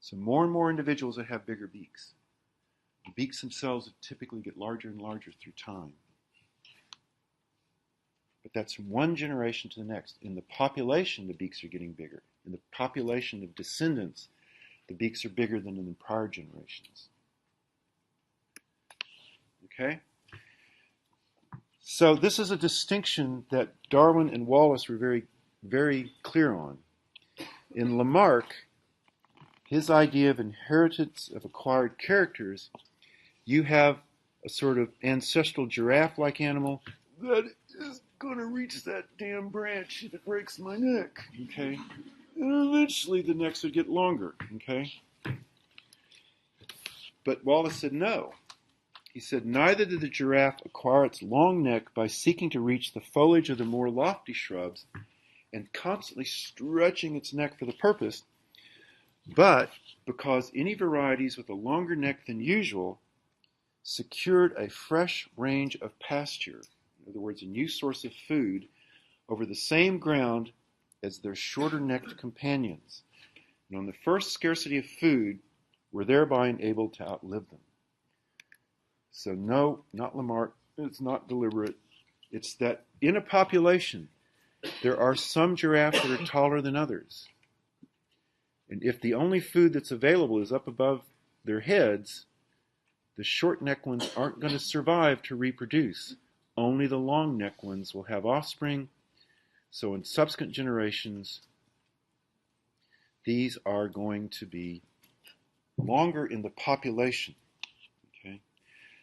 Speaker 1: So more and more individuals that have bigger beaks. The beaks themselves typically get larger and larger through time. But that's from one generation to the next. In the population, the beaks are getting bigger. In the population of descendants, the beaks are bigger than in the prior generations. Okay? So this is a distinction that Darwin and Wallace were very, very clear on. In Lamarck, his idea of inheritance of acquired characters, you have a sort of ancestral giraffe-like animal that is going to reach that damn branch if it breaks my neck, okay? And eventually the necks would get longer, okay? But Wallace said no. He said, neither did the giraffe acquire its long neck by seeking to reach the foliage of the more lofty shrubs and constantly stretching its neck for the purpose, but because any varieties with a longer neck than usual secured a fresh range of pasture, in other words, a new source of food, over the same ground as their shorter-necked companions, and on the first scarcity of food, were thereby enabled to outlive them. So no, not Lamarck, it's not deliberate. It's that in a population, there are some giraffes that are taller than others. And if the only food that's available is up above their heads, the short-necked ones aren't going to survive to reproduce. Only the long-necked ones will have offspring. So in subsequent generations, these are going to be longer in the population. Okay?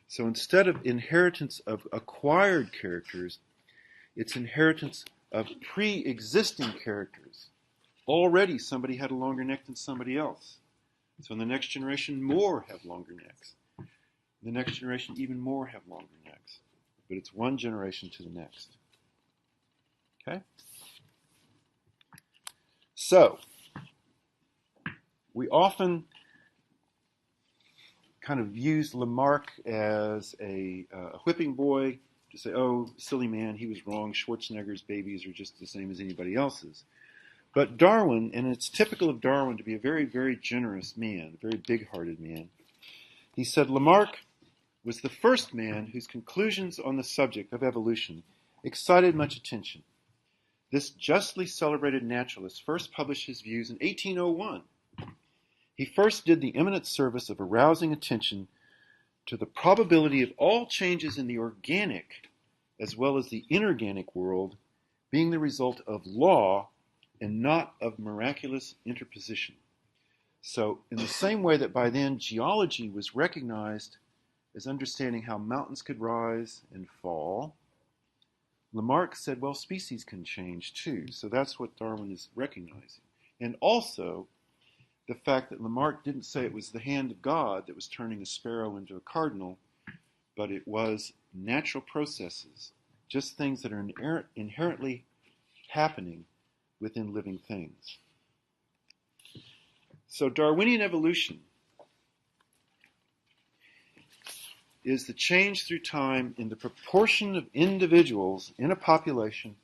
Speaker 1: So instead of inheritance of acquired characters, it's inheritance of pre-existing characters. Already somebody had a longer neck than somebody else. So in the next generation, more have longer necks. In the next generation, even more have longer necks. But it's one generation to the next. Okay? So, we often kind of views Lamarck as a whipping boy, to say, oh, silly man, he was wrong. Schwarzenegger's babies are just the same as anybody else's. But Darwin, and it's typical of Darwin to be a very, very generous man, a very big-hearted man, he said Lamarck was the first man whose conclusions on the subject of evolution excited much attention. This justly celebrated naturalist first published his views in 1801. He first did the eminent service of arousing attention to the probability of all changes in the organic as well as the inorganic world being the result of law and not of miraculous interposition. So, in the same way that by then geology was recognized as understanding how mountains could rise and fall, Lamarck said, well, species can change too. So that's what Darwin is recognizing. And also, the fact that Lamarck didn't say it was the hand of God that was turning a sparrow into a cardinal, but it was natural processes, just things that are inherently happening within living things. So Darwinian evolution is the change through time in the proportion of individuals in a population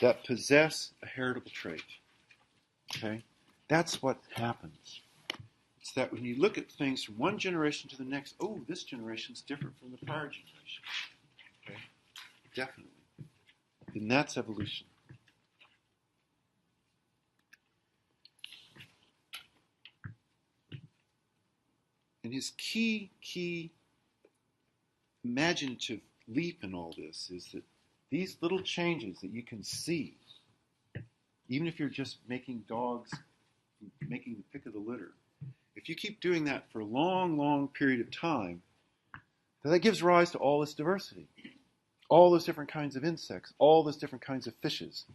Speaker 1: that possess a heritable trait. Okay? That's what happens. It's that when you look at things from one generation to the next, oh, this generation's different from the prior generation. Okay? Definitely. And that's evolution. And his key imaginative leap in all this is that these little changes that you can see, even if you're just making dogs, making the pick of the litter, if you keep doing that for a long, long period of time, then that gives rise to all this diversity. All those different kinds of insects, all those different kinds of fishes,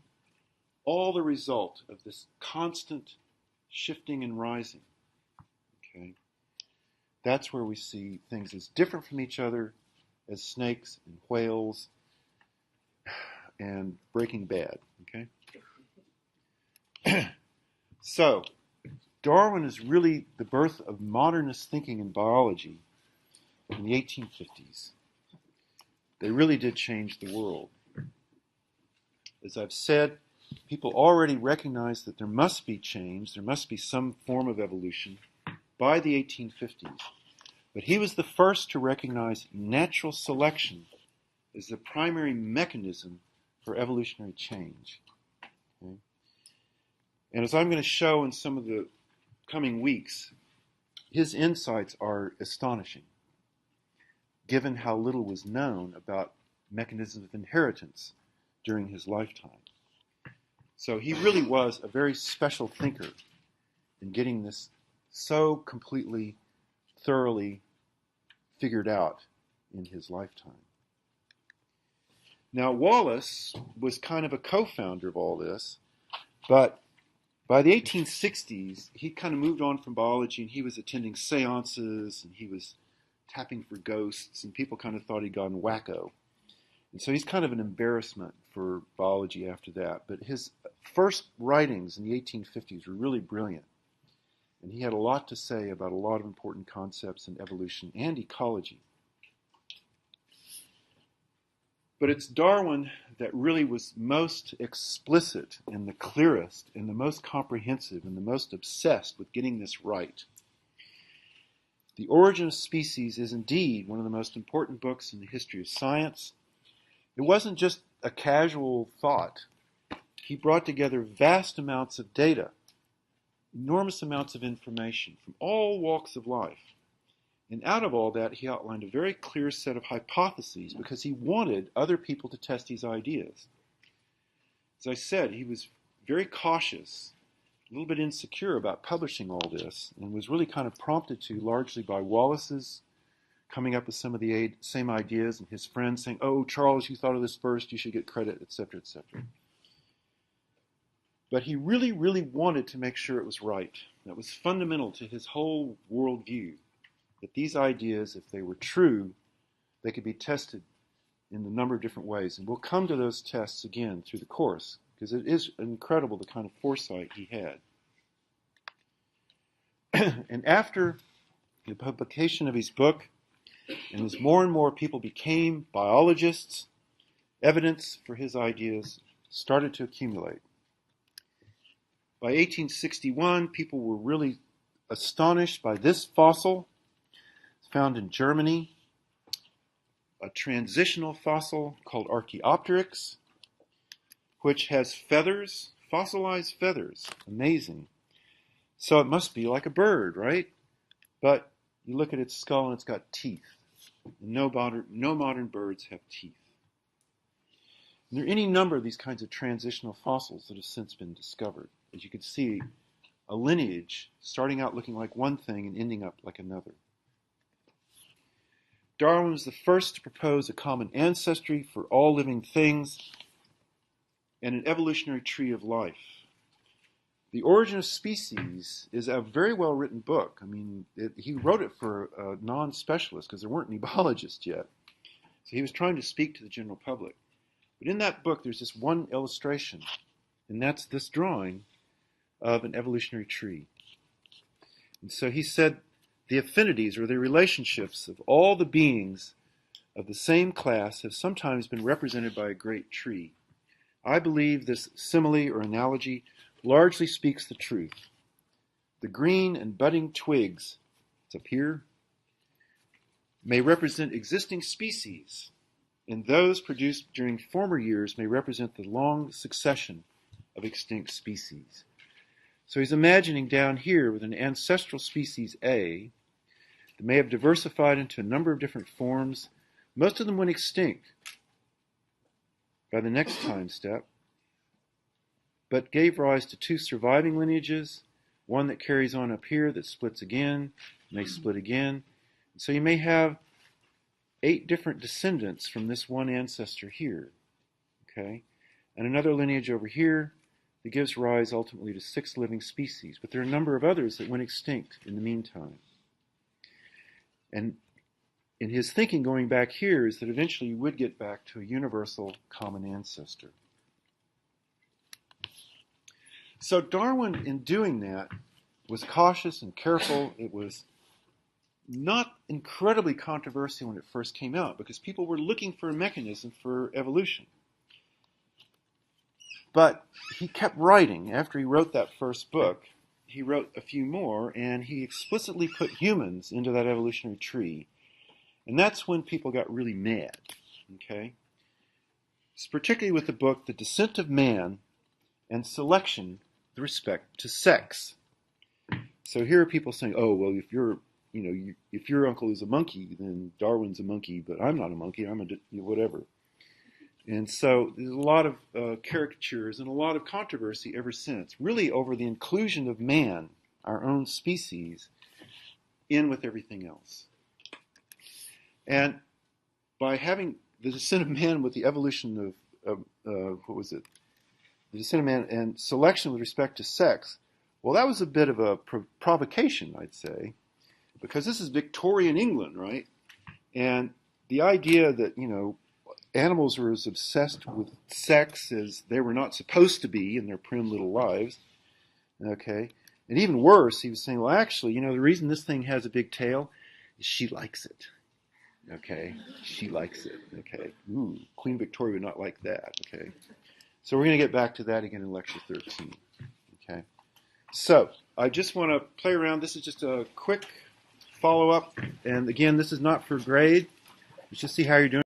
Speaker 1: all the result of this constant shifting and rising. Okay? That's where we see things as different from each other as snakes and whales and Breaking Bad. Okay? So, Darwin is really the birth of modernist thinking in biology in the 1850s. They really did change the world. As I've said, people already recognized that there must be change, there must be some form of evolution by the 1850s. But he was the first to recognize natural selection as the primary mechanism for evolutionary change. Okay? And as I'm going to show in some of the coming weeks, his insights are astonishing, given how little was known about mechanisms of inheritance during his lifetime. So he really was a very special thinker in getting this so completely, thoroughly figured out in his lifetime. Now, Wallace was kind of a co-founder of all this, but by the 1860s, he kind of moved on from biology, and he was attending seances, and he was tapping for ghosts, and people kind of thought he'd gone wacko. And so he's kind of an embarrassment for biology after that. But his first writings in the 1850s were really brilliant. And he had a lot to say about a lot of important concepts in evolution and ecology. But it's Darwin that really was most explicit and the clearest and the most comprehensive and the most obsessed with getting this right. The Origin of Species is indeed one of the most important books in the history of science. It wasn't just a casual thought. He brought together vast amounts of data, enormous amounts of information from all walks of life. And out of all that, he outlined a very clear set of hypotheses because he wanted other people to test his ideas. As I said, he was very cautious, a little bit insecure about publishing all this, and was really kind of prompted to largely by Wallace's coming up with some of the same ideas and his friends saying, oh, Charles, you thought of this first, you should get credit, etc., etc. But he really, really wanted to make sure it was right. That was fundamental to his whole worldview, that these ideas, if they were true, they could be tested in a number of different ways. And we'll come to those tests again through the course, because it is incredible the kind of foresight he had. And after the publication of his book, and as more and more people became biologists, evidence for his ideas started to accumulate. By 1861, people were really astonished by this fossil. It's found in Germany, a transitional fossil called Archaeopteryx, which has feathers, fossilized feathers. Amazing. So it must be like a bird, right? But you look at its skull and it's got teeth. No modern birds have teeth. And there are any number of these kinds of transitional fossils that have since been discovered. As you can see, a lineage starting out looking like one thing and ending up like another. Darwin was the first to propose a common ancestry for all living things and an evolutionary tree of life. The Origin of Species is a very well-written book. I mean, he wrote it for a non-specialist because there weren't any biologists yet. So he was trying to speak to the general public. But in that book, there's this one illustration, and that's this drawing of an evolutionary tree. And so he said the affinities or the relationships of all the beings of the same class have sometimes been represented by a great tree. I believe this simile or analogy largely speaks the truth. The green and budding twigs, it's up here, may represent existing species, and those produced during former years may represent the long succession of extinct species. So he's imagining down here with an ancestral species A that may have diversified into a number of different forms. Most of them went extinct by the next time step, but gave rise to two surviving lineages, one that carries on up here that splits again, may split again. So you may have 8 different descendants from this one ancestor here, okay? And another lineage over here that gives rise ultimately to 6 living species. But there are a number of others that went extinct in the meantime. And in his thinking going back here is that eventually you would get back to a universal common ancestor. So Darwin, in doing that, was cautious and careful. It was not incredibly controversial when it first came out because people were looking for a mechanism for evolution. But he kept writing. After he wrote that first book, he wrote a few more, and he explicitly put humans into that evolutionary tree. And that's when people got really mad, okay? It's particularly with the book, The Descent of Man and Selection with Respect to Sex. So here are people saying, oh, well, if your uncle is a monkey, then Darwin's a monkey, but I'm not a monkey, I'm a whatever. And so there's a lot of caricatures and a lot of controversy ever since, really over the inclusion of man, our own species, in with everything else. And by having the descent of man with the evolution of the descent of man and selection with respect to sex, well, that was a bit of a provocation, I'd say, because this is Victorian England, right? And the idea that, animals were as obsessed with sex as they were not supposed to be in their prim little lives, okay? And even worse, he was saying, well, actually, the reason this thing has a big tail is she likes it, okay? She likes it, okay? Ooh, Queen Victoria would not like that, okay? So we're going to get back to that again in Lecture 13, okay? So I just want to play around. This is just a quick follow-up. And again, this is not for grade. Let's just see how you're doing.